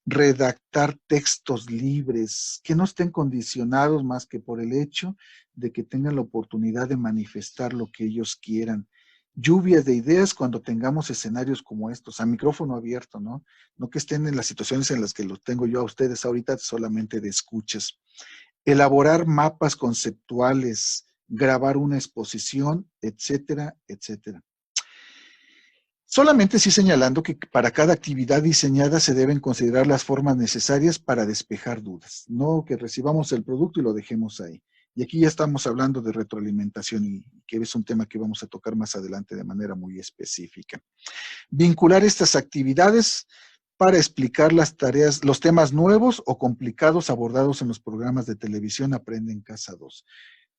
redactar textos libres, que no estén condicionados más que por el hecho de que tengan la oportunidad de manifestar lo que ellos quieran. Lluvias de ideas cuando tengamos escenarios como estos, a micrófono abierto, ¿no? No que estén en las situaciones en las que los tengo yo a ustedes ahorita solamente de escuchas. Elaborar mapas conceptuales, grabar una exposición, etcétera, etcétera. Solamente sí señalando que para cada actividad diseñada se deben considerar las formas necesarias para despejar dudas, no que recibamos el producto y lo dejemos ahí. Y aquí ya estamos hablando de retroalimentación y que es un tema que vamos a tocar más adelante de manera muy específica. Vincular estas actividades para explicar las tareas, los temas nuevos o complicados abordados en los programas de televisión Aprende en Casa 2.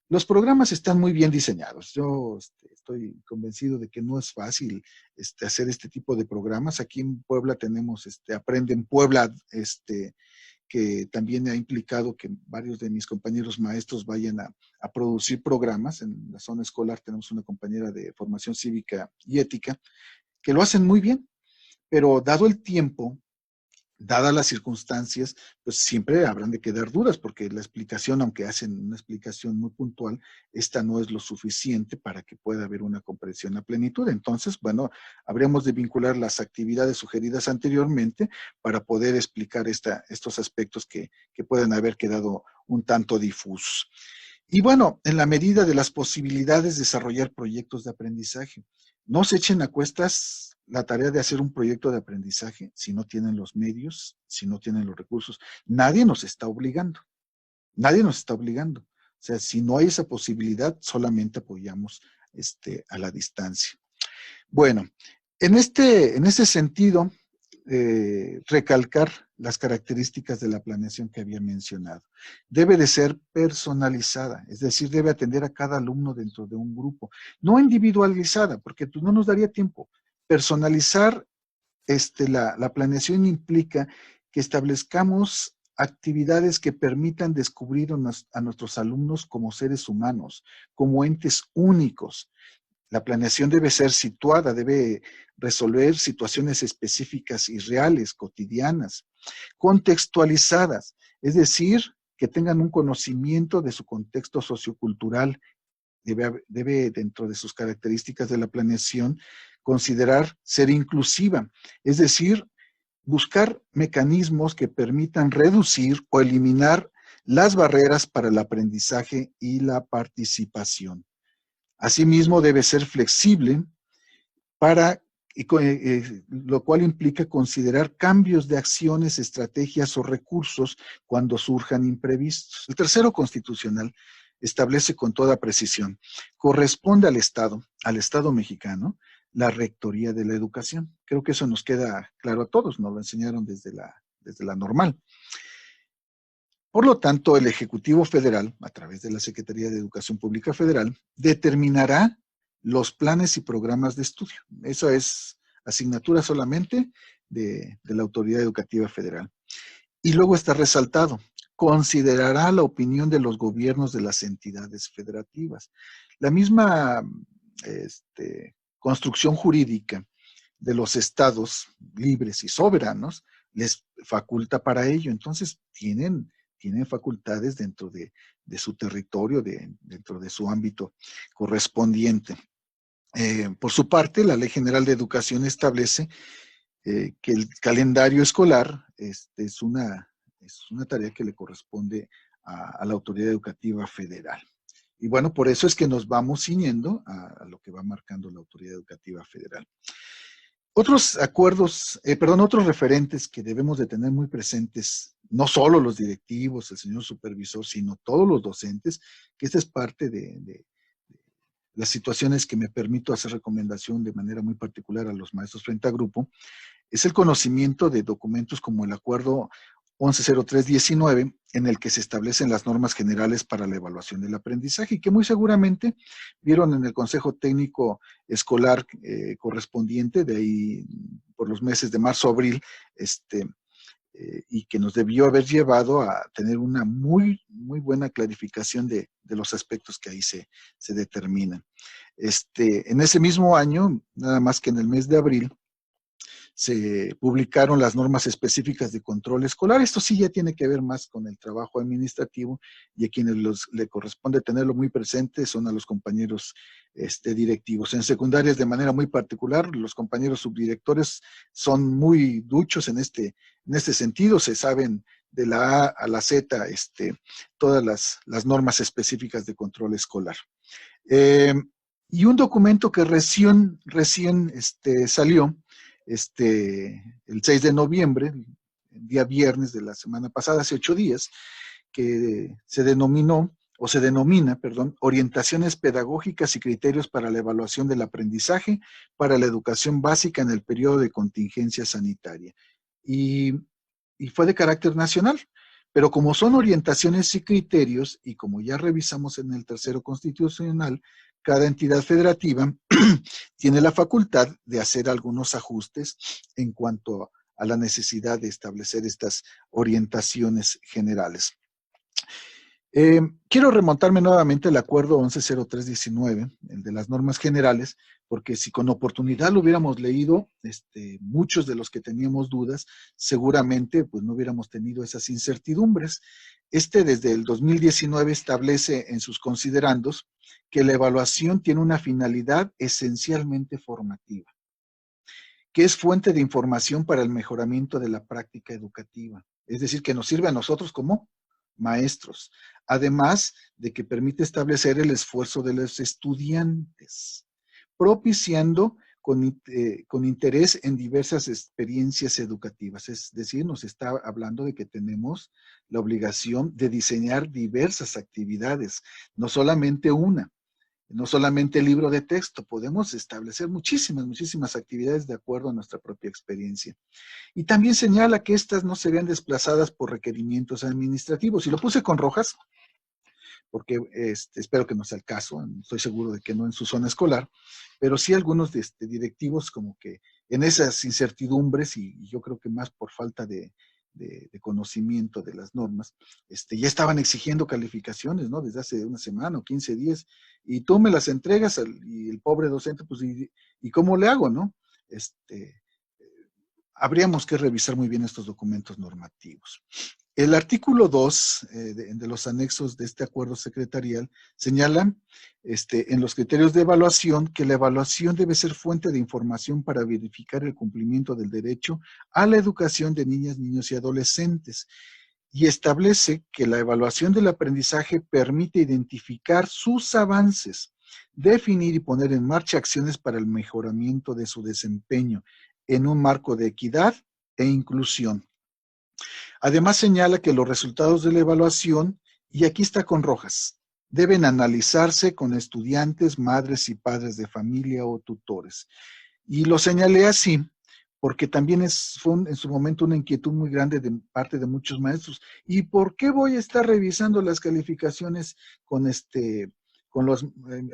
Los programas están muy bien diseñados. Yo estoy convencido de que no es fácil hacer este tipo de programas. Aquí en Puebla tenemos Aprende en Puebla, que también ha implicado que varios de mis compañeros maestros vayan a producir programas. En la zona escolar tenemos una compañera de formación cívica y ética que lo hacen muy bien, pero dado el tiempo, dadas las circunstancias, pues siempre habrán de quedar dudas, porque la explicación, aunque hacen una explicación muy puntual, esta no es lo suficiente para que pueda haber una comprensión a plenitud. Entonces, bueno, habríamos de vincular las actividades sugeridas anteriormente para poder explicar estos aspectos que pueden haber quedado un tanto difusos. Y bueno, en la medida de las posibilidades, desarrollar proyectos de aprendizaje. No se echen a cuestas la tarea de hacer un proyecto de aprendizaje si no tienen los medios, si no tienen los recursos. Nadie nos está obligando. Nadie nos está obligando. O sea, si no hay esa posibilidad, solamente apoyamos a la distancia. Bueno, en este sentido, recalcar las características de la planeación que había mencionado. Debe de ser personalizada, es decir, debe atender a cada alumno dentro de un grupo. No individualizada, porque pues, no nos daría tiempo. Personalizar la planeación implica que establezcamos actividades que permitan descubrir a nuestros alumnos como seres humanos, como entes únicos. La planeación debe ser situada, debe resolver situaciones específicas y reales, cotidianas, contextualizadas, es decir, que tengan un conocimiento de su contexto sociocultural. Debe dentro de sus características de la planeación, considerar ser inclusiva, es decir, buscar mecanismos que permitan reducir o eliminar las barreras para el aprendizaje y la participación. Asimismo, debe ser flexible para, lo cual implica considerar cambios de acciones, estrategias o recursos cuando surjan imprevistos. El tercero constitucional establece con toda precisión, corresponde al Estado mexicano, la rectoría de la educación. Creo que eso nos queda claro a todos, nos lo enseñaron desde la normal. Por lo tanto, el Ejecutivo Federal, a través de la Secretaría de Educación Pública Federal, determinará los planes y programas de estudio. Eso es asignatura solamente de la Autoridad Educativa Federal. Y luego está resaltado, considerará la opinión de los gobiernos de las entidades federativas. La misma construcción jurídica de los estados libres y soberanos les faculta para ello. Entonces, tienen facultades dentro de su territorio, dentro de su ámbito correspondiente. Por su parte, la Ley General de Educación establece que el calendario escolar es una tarea que le corresponde a la Autoridad Educativa Federal. Y bueno, por eso es que nos vamos ciñendo a lo que va marcando la Autoridad Educativa Federal. Otros otros referentes que debemos de tener muy presentes, no solo los directivos, el señor supervisor, sino todos los docentes, que esta es parte de las situaciones que me permito hacer recomendación de manera muy particular a los maestros frente a grupo, es el conocimiento de documentos como el Acuerdo 110319, en el que se establecen las normas generales para la evaluación del aprendizaje y que muy seguramente vieron en el Consejo Técnico Escolar correspondiente, de ahí por los meses de marzo-abril, y que nos debió haber llevado a tener una muy, muy buena clarificación de los aspectos que ahí se determinan. En ese mismo año, nada más que en el mes de abril, se publicaron las normas específicas de control escolar. Esto sí ya tiene que ver más con el trabajo administrativo y a quienes le corresponde tenerlo muy presente son a los compañeros directivos. En secundarias de manera muy particular, los compañeros subdirectores son muy duchos en este sentido, se saben de la A a la Z todas las normas específicas de control escolar. Y un documento que recién salió, el 6 de noviembre, el día viernes de la semana pasada, hace 8 días, que se denomina, perdón, orientaciones pedagógicas y criterios para la evaluación del aprendizaje para la educación básica en el periodo de contingencia sanitaria. Y fue de carácter nacional. Pero como son orientaciones y criterios, y como ya revisamos en el tercero constitucional, cada entidad federativa tiene la facultad de hacer algunos ajustes en cuanto a la necesidad de establecer estas orientaciones generales. Quiero remontarme nuevamente al acuerdo 110319, el de las normas generales, porque si con oportunidad lo hubiéramos leído, muchos de los que teníamos dudas, seguramente pues no hubiéramos tenido esas incertidumbres. Desde el 2019 establece en sus considerandos que la evaluación tiene una finalidad esencialmente formativa, que es fuente de información para el mejoramiento de la práctica educativa. Es decir, que nos sirve a nosotros como maestros, además de que permite establecer el esfuerzo de los estudiantes, propiciando con interés en diversas experiencias educativas. Es decir, nos está hablando de que tenemos la obligación de diseñar diversas actividades, no solamente una. No solamente el libro de texto, podemos establecer muchísimas actividades de acuerdo a nuestra propia experiencia. Y también señala que estas no serían desplazadas por requerimientos administrativos. Y lo puse con rojas, porque espero que no sea el caso, estoy seguro de que no en su zona escolar, pero sí algunos directivos como que en esas incertidumbres, y yo creo que más por falta de conocimiento de las normas, ya estaban exigiendo calificaciones, ¿no? Desde hace una semana o 15 días, y tú me las entregas y el pobre docente, pues, ¿y cómo le hago, no? Habríamos que revisar muy bien estos documentos normativos. El artículo 2 de los anexos de este acuerdo secretarial señala en los criterios de evaluación que la evaluación debe ser fuente de información para verificar el cumplimiento del derecho a la educación de niñas, niños y adolescentes, y establece que la evaluación del aprendizaje permite identificar sus avances, definir y poner en marcha acciones para el mejoramiento de su desempeño en un marco de equidad e inclusión. Además señala que los resultados de la evaluación, y aquí está con rojas, deben analizarse con estudiantes, madres y padres de familia o tutores. Y lo señalé así porque también fue en su momento una inquietud muy grande de parte de muchos maestros. ¿Y por qué voy a estar revisando las calificaciones con los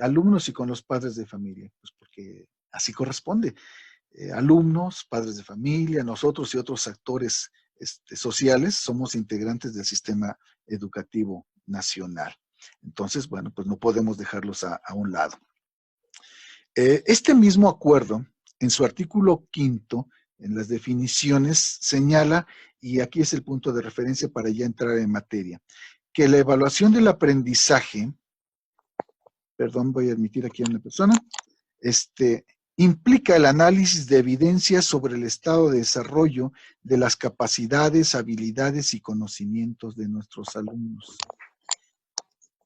alumnos y con los padres de familia? Pues porque así corresponde. Alumnos, padres de familia, nosotros y otros actores sociales somos integrantes del sistema educativo nacional. Entonces, bueno, pues no podemos dejarlos a un lado. Este mismo acuerdo, en su artículo 5, en las definiciones, señala, y aquí es el punto de referencia para ya entrar en materia, que la evaluación del aprendizaje, perdón, voy a admitir aquí a una persona, implica el análisis de evidencias sobre el estado de desarrollo de las capacidades, habilidades y conocimientos de nuestros alumnos.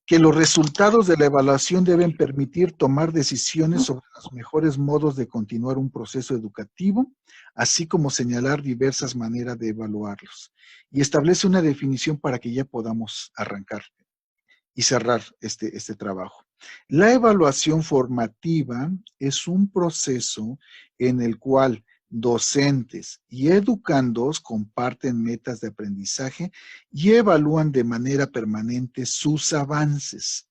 Que los resultados de la evaluación deben permitir tomar decisiones sobre los mejores modos de continuar un proceso educativo, así como señalar diversas maneras de evaluarlos. Y establece una definición para que ya podamos arrancar y cerrar este trabajo. La evaluación formativa es un proceso en el cual docentes y educandos comparten metas de aprendizaje y evalúan de manera permanente sus avances.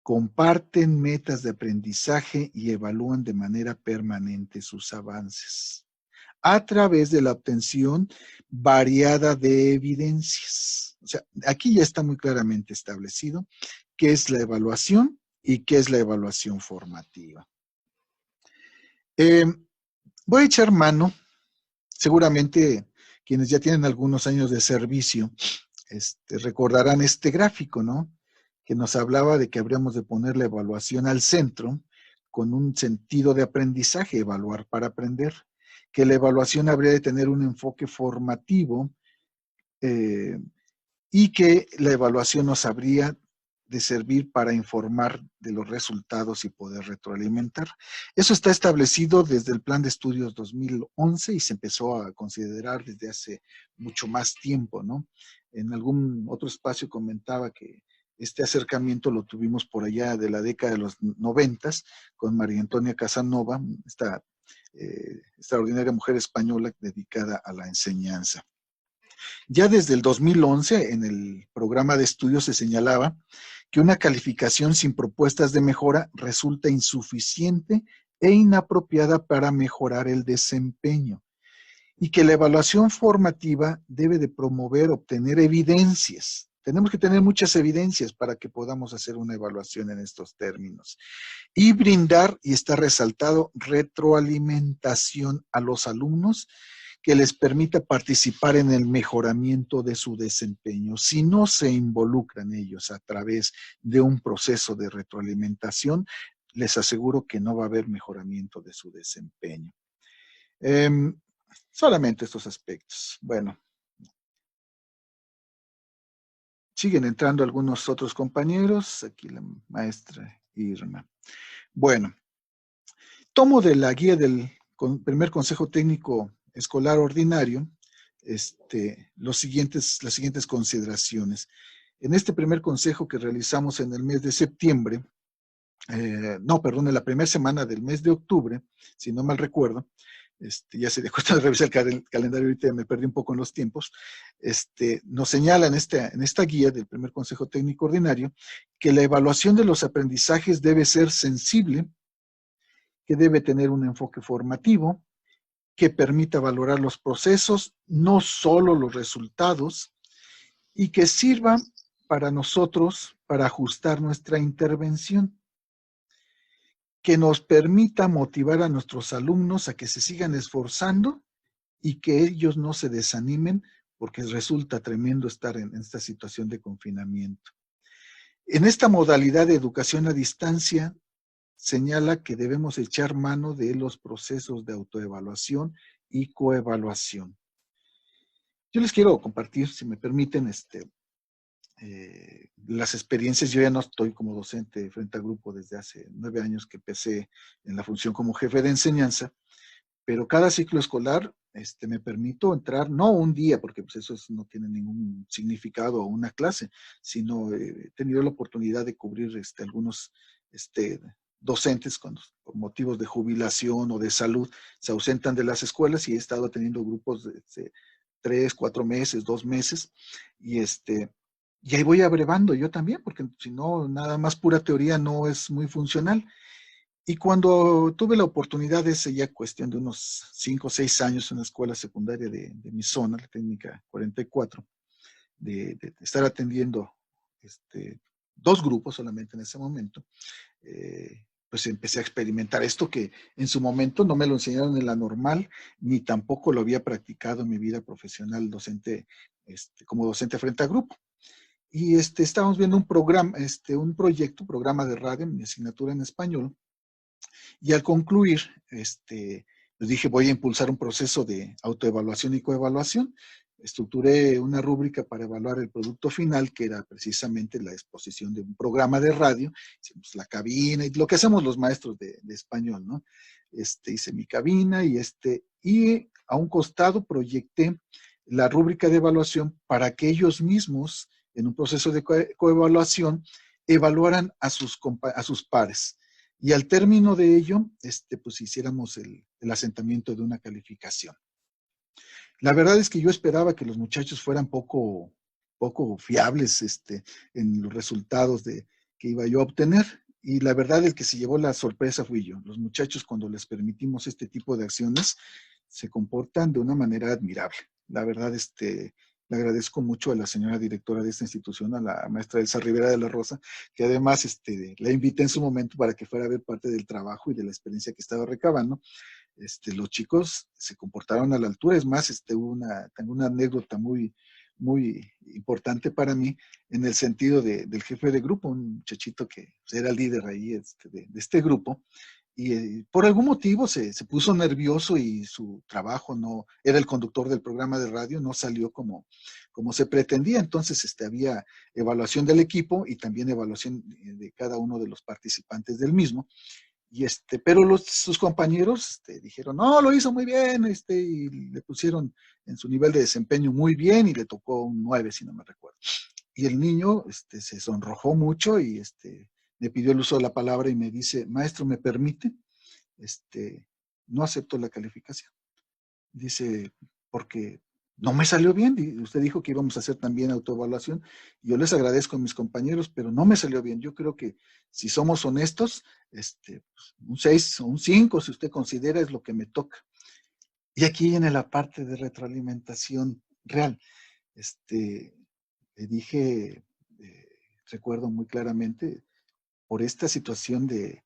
Comparten metas de aprendizaje y evalúan de manera permanente sus avances. a través de la obtención variada de evidencias. O sea, aquí ya está muy claramente establecido qué es la evaluación y qué es la evaluación formativa. Voy a echar mano, seguramente quienes ya tienen algunos años de servicio, recordarán este gráfico, ¿no? Que nos hablaba de que habríamos de poner la evaluación al centro con un sentido de aprendizaje, evaluar para aprender, que la evaluación habría de tener un enfoque formativo y que la evaluación nos habría de servir para informar de los resultados y poder retroalimentar. Eso está establecido desde el Plan de Estudios 2011 y se empezó a considerar desde hace mucho más tiempo, ¿no? En algún otro espacio comentaba que este acercamiento lo tuvimos por allá de la década de los 90 con María Antonia Casanova, esta extraordinaria mujer española dedicada a la enseñanza. Ya desde el 2011, en el programa de estudios se señalaba que una calificación sin propuestas de mejora resulta insuficiente e inapropiada para mejorar el desempeño y que la evaluación formativa debe de promover, obtener evidencias. Tenemos que tener muchas evidencias para que podamos hacer una evaluación en estos términos. Y brindar, y está resaltado, retroalimentación a los alumnos que les permita participar en el mejoramiento de su desempeño. Si no se involucran ellos a través de un proceso de retroalimentación, les aseguro que no va a haber mejoramiento de su desempeño. Solamente estos aspectos. Bueno, siguen entrando algunos otros compañeros. Aquí la maestra Irma. Bueno, tomo de la guía del primer Consejo Técnico Escolar Ordinario las siguientes consideraciones. En este primer consejo que realizamos en el mes de septiembre, en la primera semana del mes de octubre, si no mal recuerdo, ya se dejó de revisar el calendario, ahorita me perdí un poco en los tiempos, nos señala en esta guía del primer Consejo Técnico Ordinario que la evaluación de los aprendizajes debe ser sensible, que debe tener un enfoque formativo, que permita valorar los procesos, no solo los resultados, y que sirva para nosotros, para ajustar nuestra intervención, que nos permita motivar a nuestros alumnos a que se sigan esforzando y que ellos no se desanimen porque resulta tremendo estar en esta situación de confinamiento. En esta modalidad de educación a distancia, señala que debemos echar mano de los procesos de autoevaluación y coevaluación. Yo les quiero compartir, si me permiten, las experiencias. Yo ya no estoy como docente frente al grupo desde hace 9 años que empecé en la función como jefe de enseñanza, pero cada ciclo escolar me permito entrar, no un día, porque pues eso no tiene ningún significado o una clase, sino he tenido la oportunidad de cubrir algunos docentes por motivos de jubilación o de salud se ausentan de las escuelas y he estado teniendo grupos de 3, 4 meses, 2 meses, y ahí voy abrevando yo también, porque si no, nada más pura teoría no es muy funcional. Y cuando tuve la oportunidad, hace ya cuestión de unos 5 o 6 años en la escuela secundaria de mi zona, la técnica 44, de estar atendiendo 2 grupos solamente en ese momento, pues empecé a experimentar esto que en su momento no me lo enseñaron en la normal, ni tampoco lo había practicado en mi vida profesional docente, como docente frente a grupo. Y estábamos viendo un programa, programa de radio, mi asignatura en español, y al concluir, les dije, voy a impulsar un proceso de autoevaluación y coevaluación. Estructuré una rúbrica para evaluar el producto final, que era precisamente la exposición de un programa de radio. Hicimos la cabina y lo que hacemos los maestros de español, ¿no? Hice mi cabina y a un costado proyecté la rúbrica de evaluación para que ellos mismos, en un proceso de coevaluación, evaluaran a sus pares. Y al término de ello, pues hiciéramos el asentamiento de una calificación. La verdad es que yo esperaba que los muchachos fueran poco fiables en los resultados que iba yo a obtener. Y la verdad, el que se llevó la sorpresa fui yo. Los muchachos, cuando les permitimos este tipo de acciones, se comportan de una manera admirable. La verdad, le agradezco mucho a la señora directora de esta institución, a la maestra Elsa Rivera de la Rosa, que además la invité en su momento para que fuera a ver parte del trabajo y de la experiencia que estaba recabando. Los chicos se comportaron a la altura. Es más, tengo una anécdota muy importante para mí, en el sentido del jefe de grupo, un muchachito que era líder ahí de este grupo, y por algún motivo se puso nervioso y su trabajo no, era el conductor del programa de radio, no salió como se pretendía. Entonces había evaluación del equipo y también evaluación de cada uno de los participantes del mismo. Pero sus compañeros dijeron, no, lo hizo muy bien, y le pusieron en su nivel de desempeño muy bien y le tocó un 9, si no me recuerdo. Y el niño se sonrojó mucho y me pidió el uso de la palabra y me dice, maestro, ¿me permite? No acepto la calificación. Dice, porque no me salió bien. Usted dijo que íbamos a hacer también autoevaluación. Yo les agradezco a mis compañeros, pero no me salió bien. Yo creo que si somos honestos, un 6 o un 5, si usted considera, es lo que me toca. Y aquí viene la parte de retroalimentación real. Le dije, recuerdo muy claramente, por esta situación de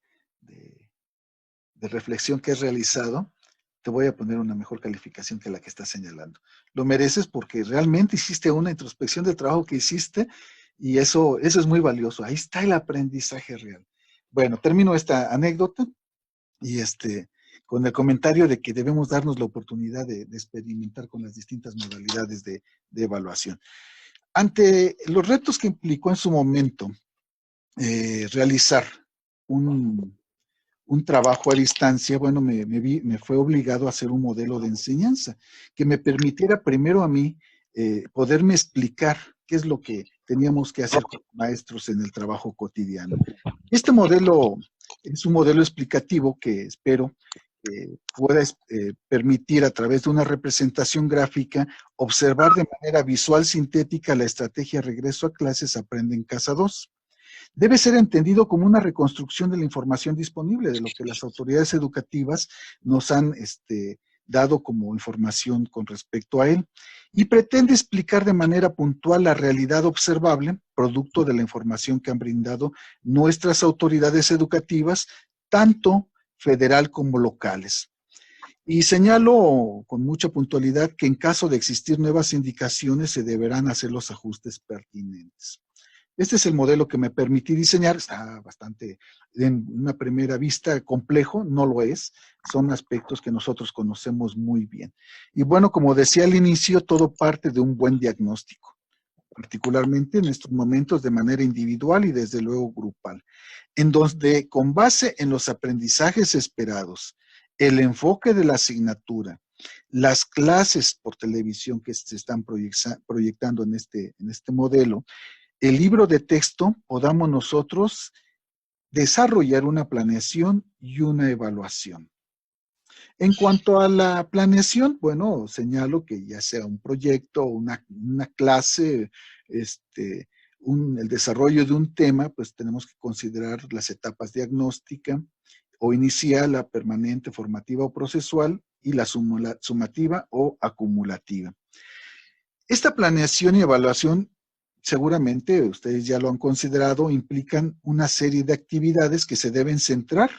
reflexión que has realizado, te voy a poner una mejor calificación que la que estás señalando. Lo mereces porque realmente hiciste una introspección del trabajo que hiciste y eso es muy valioso. Ahí está el aprendizaje real. Bueno, termino esta anécdota y con el comentario de que debemos darnos la oportunidad de experimentar con las distintas modalidades de evaluación. Ante los retos que implicó en su momento realizar un trabajo a distancia, bueno, me fue obligado a hacer un modelo de enseñanza que me permitiera primero a mí poderme explicar qué es lo que teníamos que hacer como maestros en el trabajo cotidiano. Este modelo es un modelo explicativo que espero pueda permitir a través de una representación gráfica observar de manera visual sintética la estrategia regreso a clases Aprende en Casa 2. Debe ser entendido como una reconstrucción de la información disponible, de lo que las autoridades educativas nos han dado como información con respecto a él, y pretende explicar de manera puntual la realidad observable, producto de la información que han brindado nuestras autoridades educativas, tanto federal como locales. Y señalo con mucha puntualidad que en caso de existir nuevas indicaciones se deberán hacer los ajustes pertinentes. Este es el modelo que me permití diseñar. Está bastante, en una primera vista, complejo, no lo es. Son aspectos que nosotros conocemos muy bien. Y bueno, como decía al inicio, todo parte de un buen diagnóstico, particularmente en estos momentos de manera individual y desde luego grupal, en donde con base en los aprendizajes esperados, el enfoque de la asignatura, las clases por televisión que se están proyectando en este modelo, el libro de texto, podamos nosotros desarrollar una planeación y una evaluación. En cuanto a la planeación, bueno, señalo que ya sea un proyecto, una clase, el desarrollo de un tema, pues tenemos que considerar las etapas diagnóstica o inicial, la permanente, formativa o procesual, y la sumativa o acumulativa. Esta planeación y evaluación, seguramente ustedes ya lo han considerado, implican una serie de actividades que se deben centrar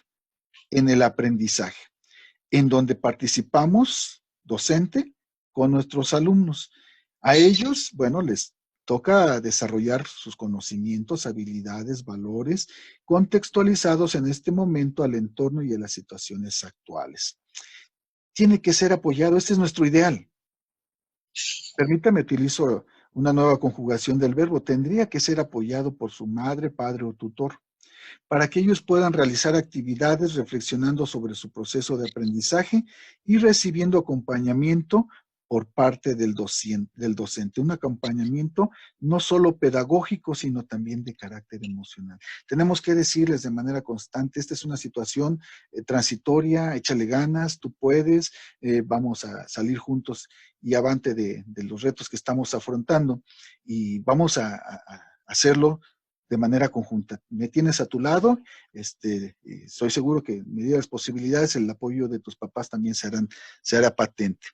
en el aprendizaje, en donde participamos docente con nuestros alumnos. A ellos, bueno, les toca desarrollar sus conocimientos, habilidades, valores, contextualizados en este momento al entorno y a las situaciones actuales. Tiene que ser apoyado, este es nuestro ideal. Permítame, utilizo una nueva conjugación del verbo, tendría que ser apoyado por su madre, padre o tutor, para que ellos puedan realizar actividades reflexionando sobre su proceso de aprendizaje y recibiendo acompañamiento por parte del docente. Un acompañamiento no solo pedagógico, sino también de carácter emocional. Tenemos que decirles de manera constante, esta es una situación transitoria, échale ganas, tú puedes, vamos a salir juntos y avante de los retos que estamos afrontando y vamos a hacerlo de manera conjunta. Me tienes a tu lado, y soy seguro que en medida de las posibilidades el apoyo de tus papás también se hará patente.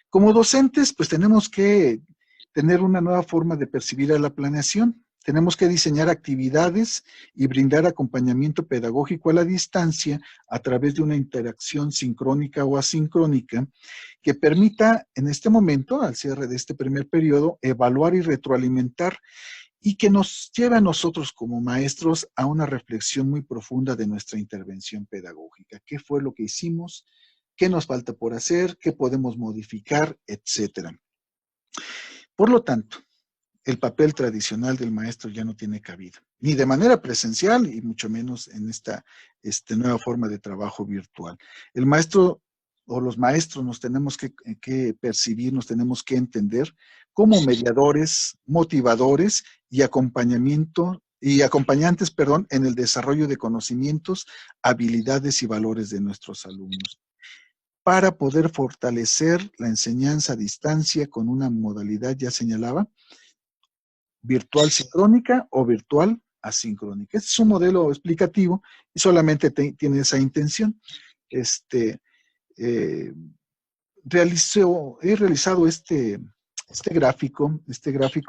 Como docentes, pues tenemos que tener una nueva forma de percibir a la planeación. Tenemos que diseñar actividades y brindar acompañamiento pedagógico a la distancia a través de una interacción sincrónica o asincrónica que permita en este momento, al cierre de este primer periodo, evaluar y retroalimentar y que nos lleve a nosotros como maestros a una reflexión muy profunda de nuestra intervención pedagógica. ¿Qué fue lo que hicimos? ¿Qué nos falta por hacer? ¿Qué podemos modificar? Etcétera. Por lo tanto, el papel tradicional del maestro ya no tiene cabida, ni de manera presencial y mucho menos en esta nueva forma de trabajo virtual. El maestro o los maestros nos tenemos que percibir, nos tenemos que entender como mediadores, motivadores y acompañantes, en el desarrollo de conocimientos, habilidades y valores de nuestros alumnos, para poder fortalecer la enseñanza a distancia con una modalidad, ya señalaba, virtual sincrónica o virtual asincrónica. Este es un modelo explicativo y solamente tiene esa intención. Eh, He realizado este gráfico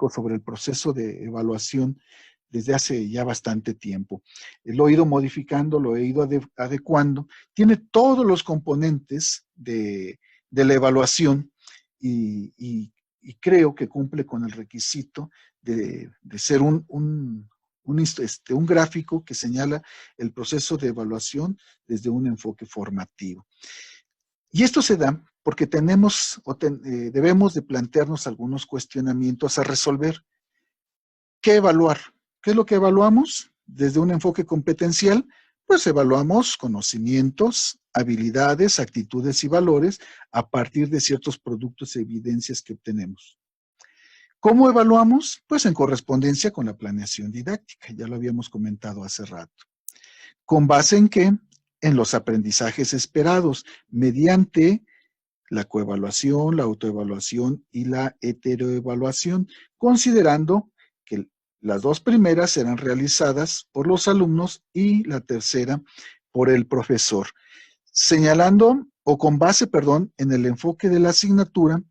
sobre el proceso de evaluación desde hace ya bastante tiempo. Lo he ido modificando, lo he ido adecuando. Tiene todos los componentes de la evaluación y creo que cumple con el requisito de ser un gráfico que señala el proceso de evaluación desde un enfoque formativo. Y esto se da porque debemos de plantearnos algunos cuestionamientos a resolver. ¿Qué evaluar? ¿Qué es lo que evaluamos? Desde un enfoque competencial, pues evaluamos conocimientos, habilidades, actitudes y valores a partir de ciertos productos e evidencias que obtenemos. ¿Cómo evaluamos? Pues en correspondencia con la planeación didáctica, ya lo habíamos comentado hace rato. ¿Con base en qué? En los aprendizajes esperados, mediante la coevaluación, la autoevaluación y la heteroevaluación, considerando que las dos primeras serán realizadas por los alumnos y la tercera por el profesor, señalando o con base, en el enfoque de la asignatura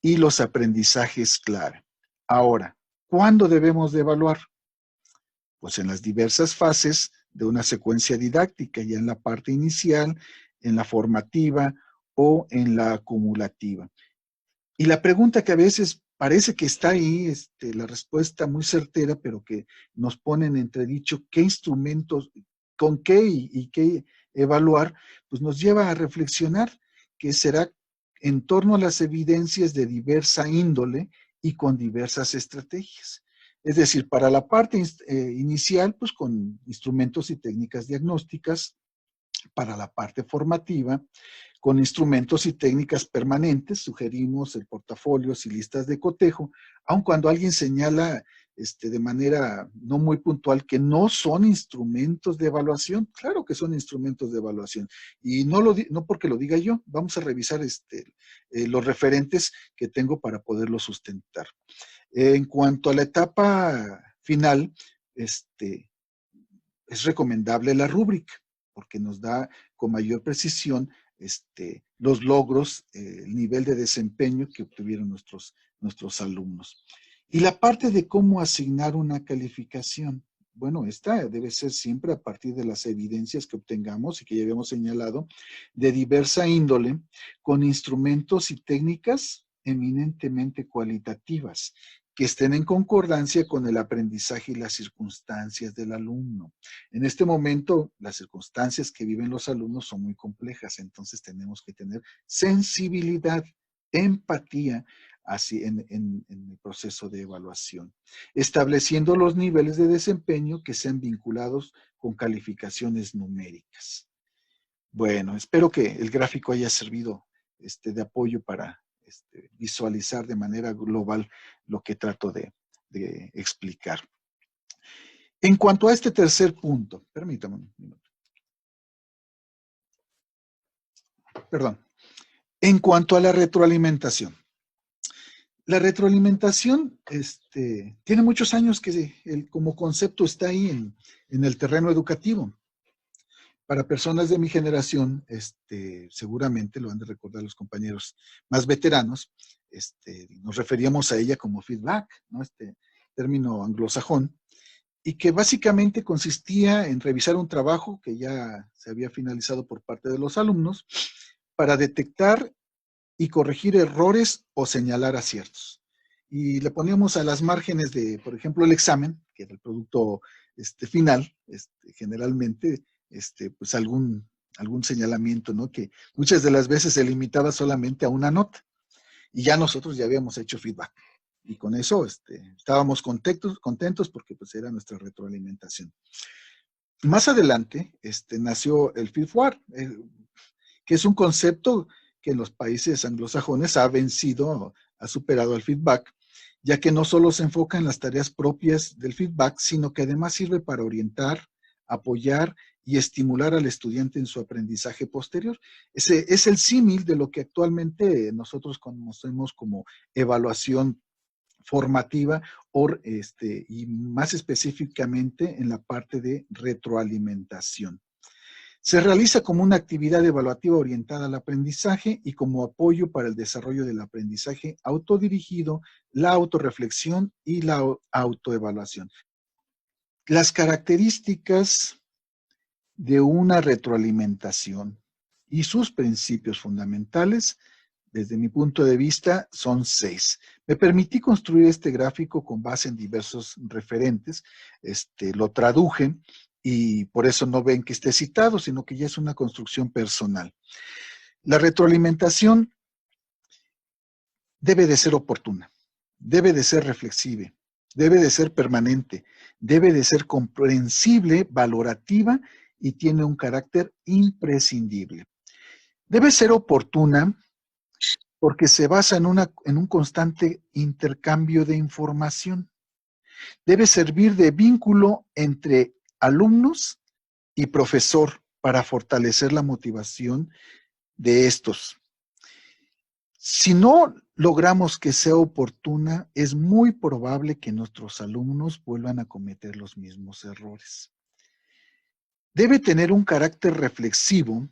y los aprendizajes clave. Ahora, ¿cuándo debemos de evaluar? Pues en las diversas fases de una secuencia didáctica, ya en la parte inicial, en la formativa o en la acumulativa. Y la pregunta que a veces parece que está ahí, la respuesta muy certera, pero que nos pone en entredicho qué instrumentos, con qué y qué evaluar, pues nos lleva a reflexionar que será en torno a las evidencias de diversa índole y con diversas estrategias. Es decir, para la parte inicial, pues con instrumentos y técnicas diagnósticas, para la parte formativa, con instrumentos y técnicas permanentes, sugerimos el portafolios y listas de cotejo, aun cuando alguien señala de manera no muy puntual que no son instrumentos de evaluación. Claro que son instrumentos de evaluación, y no porque lo diga yo. Vamos a revisar los referentes que tengo para poderlo sustentar. En cuanto a la etapa final, es recomendable la rúbrica, porque nos da con mayor precisión los logros, el nivel de desempeño que obtuvieron nuestros alumnos. Y la parte de cómo asignar una calificación, bueno, esta debe ser siempre a partir de las evidencias que obtengamos y que ya habíamos señalado, de diversa índole, con instrumentos y técnicas eminentemente cualitativas, que estén en concordancia con el aprendizaje y las circunstancias del alumno. En este momento, las circunstancias que viven los alumnos son muy complejas, entonces tenemos que tener sensibilidad, empatía así en el proceso de evaluación, estableciendo los niveles de desempeño que sean vinculados con calificaciones numéricas. Bueno, espero que el gráfico haya servido de apoyo para visualizar de manera global lo que trato de explicar. En cuanto a este tercer punto, permítame un minuto. Perdón. En cuanto a la retroalimentación, La retroalimentación tiene muchos años que como concepto está ahí en el terreno educativo. Para personas de mi generación, seguramente lo han de recordar los compañeros más veteranos, nos referíamos a ella como feedback, ¿no? Este término anglosajón, y que básicamente consistía en revisar un trabajo que ya se había finalizado por parte de los alumnos para detectar y corregir errores o señalar aciertos. Y le poníamos a las márgenes de, por ejemplo, el examen, que era el producto final, generalmente, pues algún señalamiento, ¿no? Que muchas de las veces se limitaba solamente a una nota. Y ya nosotros ya habíamos hecho feedback. Y con eso estábamos contentos porque pues era nuestra retroalimentación. Más adelante nació el feedback, que es un concepto que en los países anglosajones ha vencido, ha superado al feedback, ya que no solo se enfoca en las tareas propias del feedback, sino que además sirve para orientar, apoyar y estimular al estudiante en su aprendizaje posterior. Ese es el símil de lo que actualmente nosotros conocemos como evaluación formativa y más específicamente en la parte de retroalimentación. Se realiza como una actividad evaluativa orientada al aprendizaje y como apoyo para el desarrollo del aprendizaje autodirigido, la autorreflexión y la autoevaluación. Las características de una retroalimentación y sus principios fundamentales, desde mi punto de vista, son 6. Me permití construir este gráfico con base en diversos referentes, lo traduje y por eso no ven que esté citado, sino que ya es una construcción personal. La retroalimentación debe de ser oportuna, debe de ser reflexiva, debe de ser permanente, debe de ser comprensible, valorativa y tiene un carácter imprescindible. Debe ser oportuna porque se basa en un constante intercambio de información. Debe servir de vínculo entre alumnos y profesor para fortalecer la motivación de estos. Si no logramos que sea oportuna, es muy probable que nuestros alumnos vuelvan a cometer los mismos errores. Debe tener un carácter reflexivo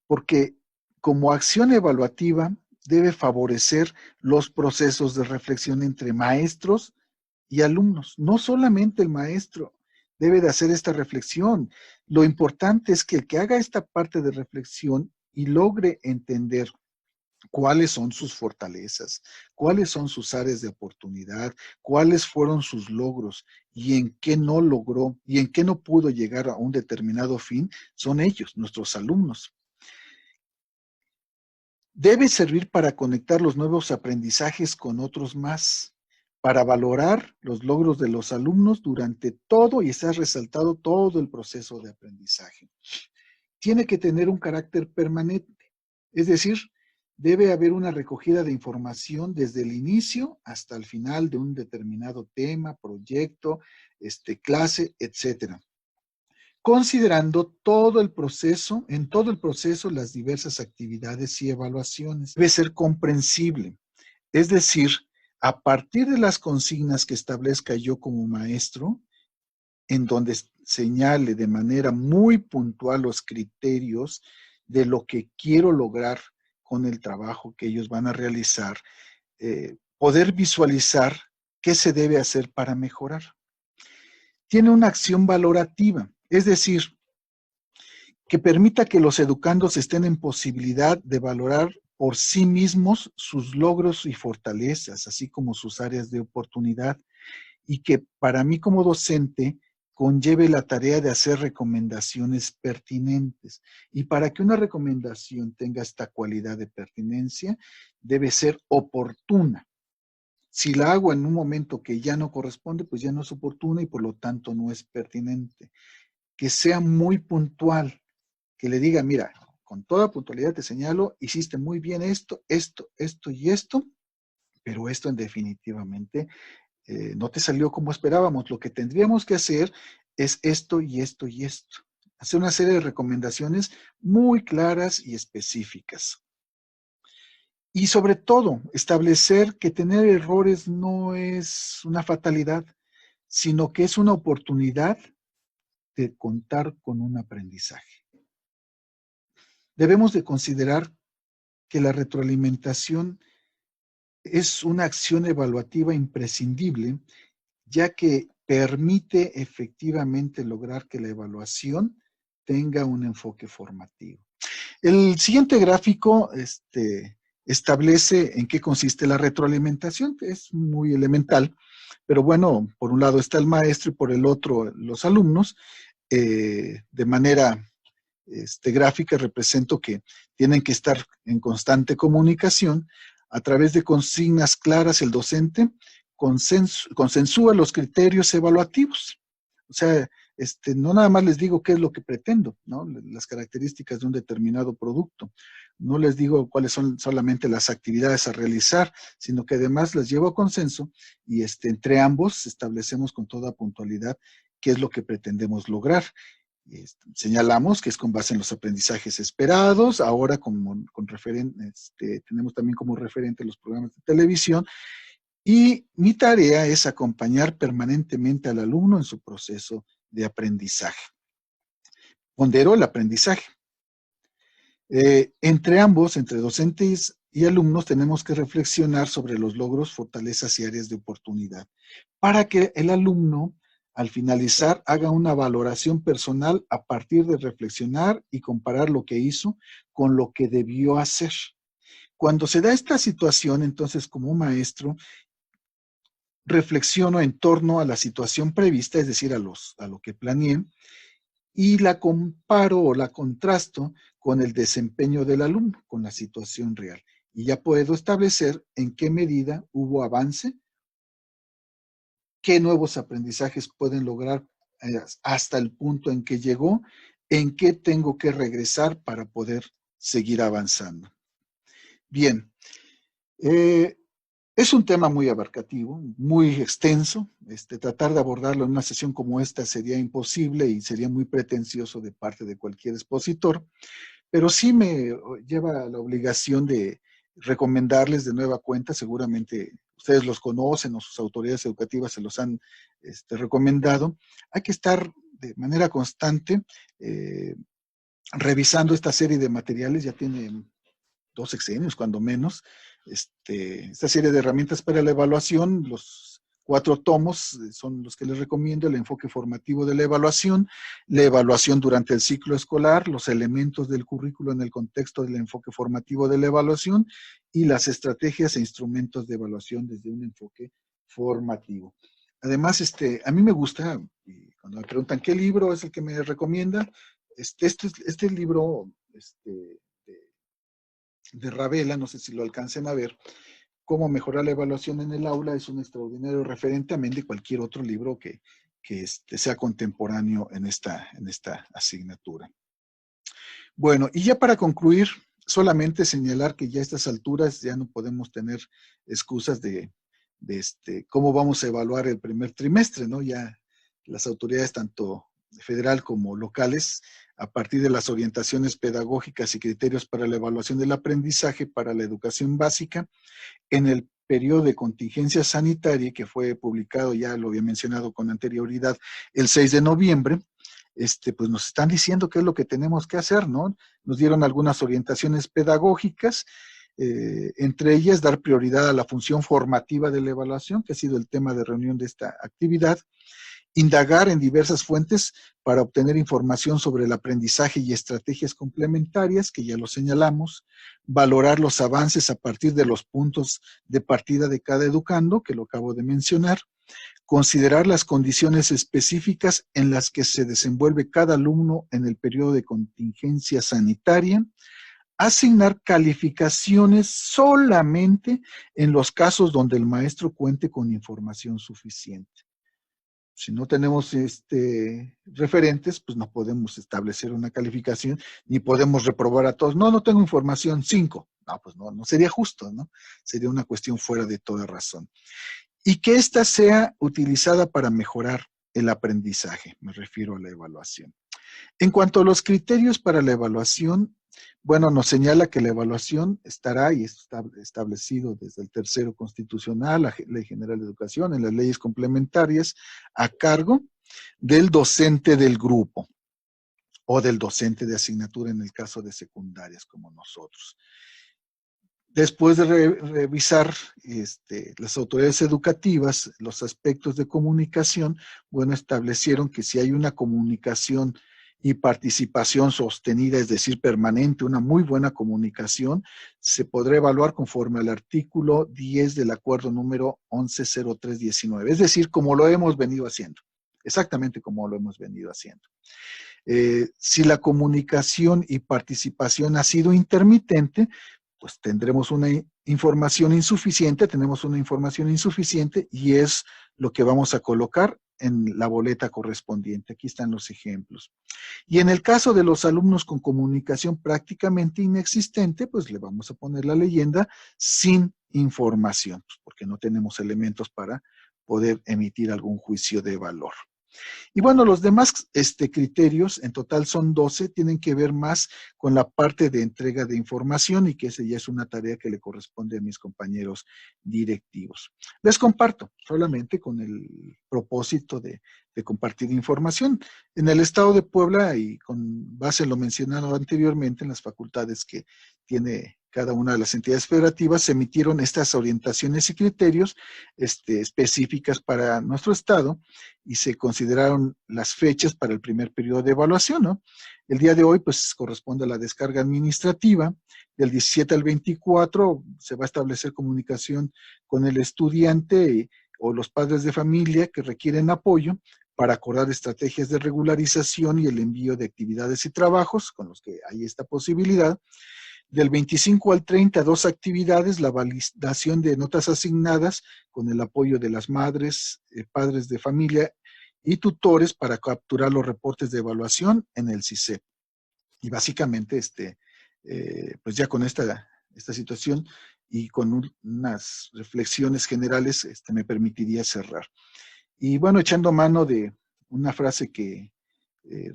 porque como acción evaluativa debe favorecer los procesos de reflexión entre maestros y alumnos. No solamente el maestro debe de hacer esta reflexión. Lo importante es que el que haga esta parte de reflexión y logre entender cuáles son sus fortalezas, cuáles son sus áreas de oportunidad, cuáles fueron sus logros y en qué no logró y en qué no pudo llegar a un determinado fin, son ellos, nuestros alumnos. Debe servir para conectar los nuevos aprendizajes con otros más, para valorar los logros de los alumnos durante todo y estar resaltado todo el proceso de aprendizaje. Tiene que tener un carácter permanente, es decir, debe haber una recogida de información desde el inicio hasta el final de un determinado tema, proyecto, clase, etcétera. Considerando todo el proceso, en todo el proceso, las diversas actividades y evaluaciones. Debe ser comprensible, es decir, a partir de las consignas que establezca yo como maestro, en donde señale de manera muy puntual los criterios de lo que quiero lograr con el trabajo que ellos van a realizar, poder visualizar qué se debe hacer para mejorar. Tiene una acción valorativa, es decir, que permita que los educandos estén en posibilidad de valorar por sí mismos sus logros y fortalezas, así como sus áreas de oportunidad, y que para mí como docente conlleve la tarea de hacer recomendaciones pertinentes. Y para que una recomendación tenga esta cualidad de pertinencia, debe ser oportuna. Si la hago en un momento que ya no corresponde, pues ya no es oportuna y por lo tanto no es pertinente. Que sea muy puntual, que le diga, mira, con toda puntualidad te señalo, hiciste muy bien esto, esto, esto y esto, pero esto en definitivamente no te salió como esperábamos. Lo que tendríamos que hacer es esto y esto y esto. Hacer una serie de recomendaciones muy claras y específicas. Y sobre todo, establecer que tener errores no es una fatalidad, sino que es una oportunidad de contar con un aprendizaje. Debemos de considerar que la retroalimentación es una acción evaluativa imprescindible, ya que permite efectivamente lograr que la evaluación tenga un enfoque formativo. El siguiente gráfico establece en qué consiste la retroalimentación, que es muy elemental, pero bueno, por un lado está el maestro y por el otro los alumnos. De manera gráfica represento que tienen que estar en constante comunicación. A través de consignas claras, el docente consensúa los criterios evaluativos. O sea, no nada más les digo qué es lo que pretendo, ¿no? Las características de un determinado producto. No les digo cuáles son solamente las actividades a realizar, sino que además las llevo a consenso y entre ambos establecemos con toda puntualidad qué es lo que pretendemos lograr. Señalamos que es con base en los aprendizajes esperados. Ahora tenemos también como referente los programas de televisión, y mi tarea es acompañar permanentemente al alumno en su proceso de aprendizaje. Pondero el aprendizaje. Entre ambos, entre docentes y alumnos, tenemos que reflexionar sobre los logros, fortalezas y áreas de oportunidad para que el alumno, al finalizar, haga una valoración personal a partir de reflexionar y comparar lo que hizo con lo que debió hacer. Cuando se da esta situación, entonces, como maestro, reflexiono en torno a la situación prevista, es decir, a lo que planeé, y la comparo o la contrasto con el desempeño del alumno, con la situación real. Y ya puedo establecer en qué medida hubo avance, qué nuevos aprendizajes pueden lograr hasta el punto en que llegó, en qué tengo que regresar para poder seguir avanzando. Bien, es un tema muy abarcativo, muy extenso. Tratar de abordarlo en una sesión como esta sería imposible y sería muy pretencioso de parte de cualquier expositor, pero sí me lleva a la obligación de recomendarles de nueva cuenta. Seguramente ustedes los conocen o sus autoridades educativas se los han recomendado. Hay que estar de manera constante revisando esta serie de materiales. Ya tiene 2 sexenios, cuando menos, esta serie de herramientas para la evaluación. Los 4 tomos son los que les recomiendo: el enfoque formativo de la evaluación durante el ciclo escolar, los elementos del currículo en el contexto del enfoque formativo de la evaluación y las estrategias e instrumentos de evaluación desde un enfoque formativo. Además, a mí me gusta, y cuando me preguntan qué libro es el que me recomienda, este libro, de Ravela, no sé si lo alcancen a ver, Cómo mejorar la evaluación en el aula, es un extraordinario referente, amén de cualquier otro libro que sea contemporáneo en esta asignatura. Bueno, y ya para concluir, solamente señalar que ya a estas alturas ya no podemos tener excusas de cómo vamos a evaluar el primer trimestre, ¿no? Ya las autoridades, tanto federal como locales, a partir de las orientaciones pedagógicas y criterios para la evaluación del aprendizaje para la educación básica, en el periodo de contingencia sanitaria, que fue publicado, ya lo había mencionado con anterioridad, el 6 de noviembre, pues nos están diciendo qué es lo que tenemos que hacer, ¿no? Nos dieron algunas orientaciones pedagógicas, entre ellas dar prioridad a la función formativa de la evaluación, que ha sido el tema de reunión de esta actividad, indagar en diversas fuentes para obtener información sobre el aprendizaje y estrategias complementarias, que ya lo señalamos, valorar los avances a partir de los puntos de partida de cada educando, que lo acabo de mencionar, considerar las condiciones específicas en las que se desenvuelve cada alumno en el periodo de contingencia sanitaria, asignar calificaciones solamente en los casos donde el maestro cuente con información suficiente. Si no tenemos referentes, pues no podemos establecer una calificación, ni podemos reprobar a todos. No tengo información, 5. No, pues no sería justo, ¿no? Sería una cuestión fuera de toda razón. Y que ésta sea utilizada para mejorar el aprendizaje, me refiero a la evaluación. En cuanto a los criterios para la evaluación, Bueno, nos señala que la evaluación estará, y esto está establecido desde el tercero constitucional, la Ley General de Educación, en las leyes complementarias, a cargo del docente del grupo o del docente de asignatura en el caso de secundarias como nosotros. Después de revisar las autoridades educativas, los aspectos de comunicación, bueno, establecieron que si hay una comunicación y participación sostenida, es decir, permanente, una muy buena comunicación, se podrá evaluar conforme al artículo 10 del acuerdo número 110319, es decir, como lo hemos venido haciendo, exactamente como lo hemos venido haciendo. Si la comunicación y participación ha sido intermitente, pues tendremos una información insuficiente, tenemos una información insuficiente y es lo que vamos a colocar en la boleta correspondiente. Aquí están los ejemplos. Y en el caso de los alumnos con comunicación prácticamente inexistente, pues le vamos a poner la leyenda sin información, pues porque no tenemos elementos para poder emitir algún juicio de valor. Y bueno, los demás criterios, en total son 12, tienen que ver más con la parte de entrega de información y que esa ya es una tarea que le corresponde a mis compañeros directivos. Les comparto solamente con el propósito de compartir información. En el estado de Puebla y con base en lo mencionado anteriormente, en las facultades que tiene cada una de las entidades federativas, se emitieron estas orientaciones y criterios específicas para nuestro estado y se consideraron las fechas para el primer periodo de evaluación, ¿no? El día de hoy, pues, corresponde a la descarga administrativa. Del 17 al 24 se va a establecer comunicación con el estudiante o los padres de familia que requieren apoyo para acordar estrategias de regularización y el envío de actividades y trabajos con los que hay esta posibilidad. Del 25 al 30, 2 actividades, la validación de notas asignadas con el apoyo de las madres, padres de familia y tutores para capturar los reportes de evaluación en el CICEP. Y básicamente, pues ya con esta situación y con unas reflexiones generales, me permitiría cerrar. Y bueno, echando mano de una frase que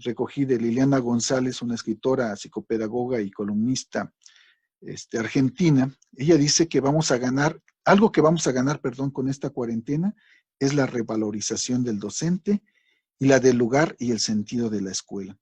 recogí de Liliana González, una escritora, psicopedagoga y columnista argentina, ella dice que vamos a ganar, algo que vamos a ganar, perdón, con esta cuarentena, es la revalorización del docente y la del lugar y el sentido de la escuela.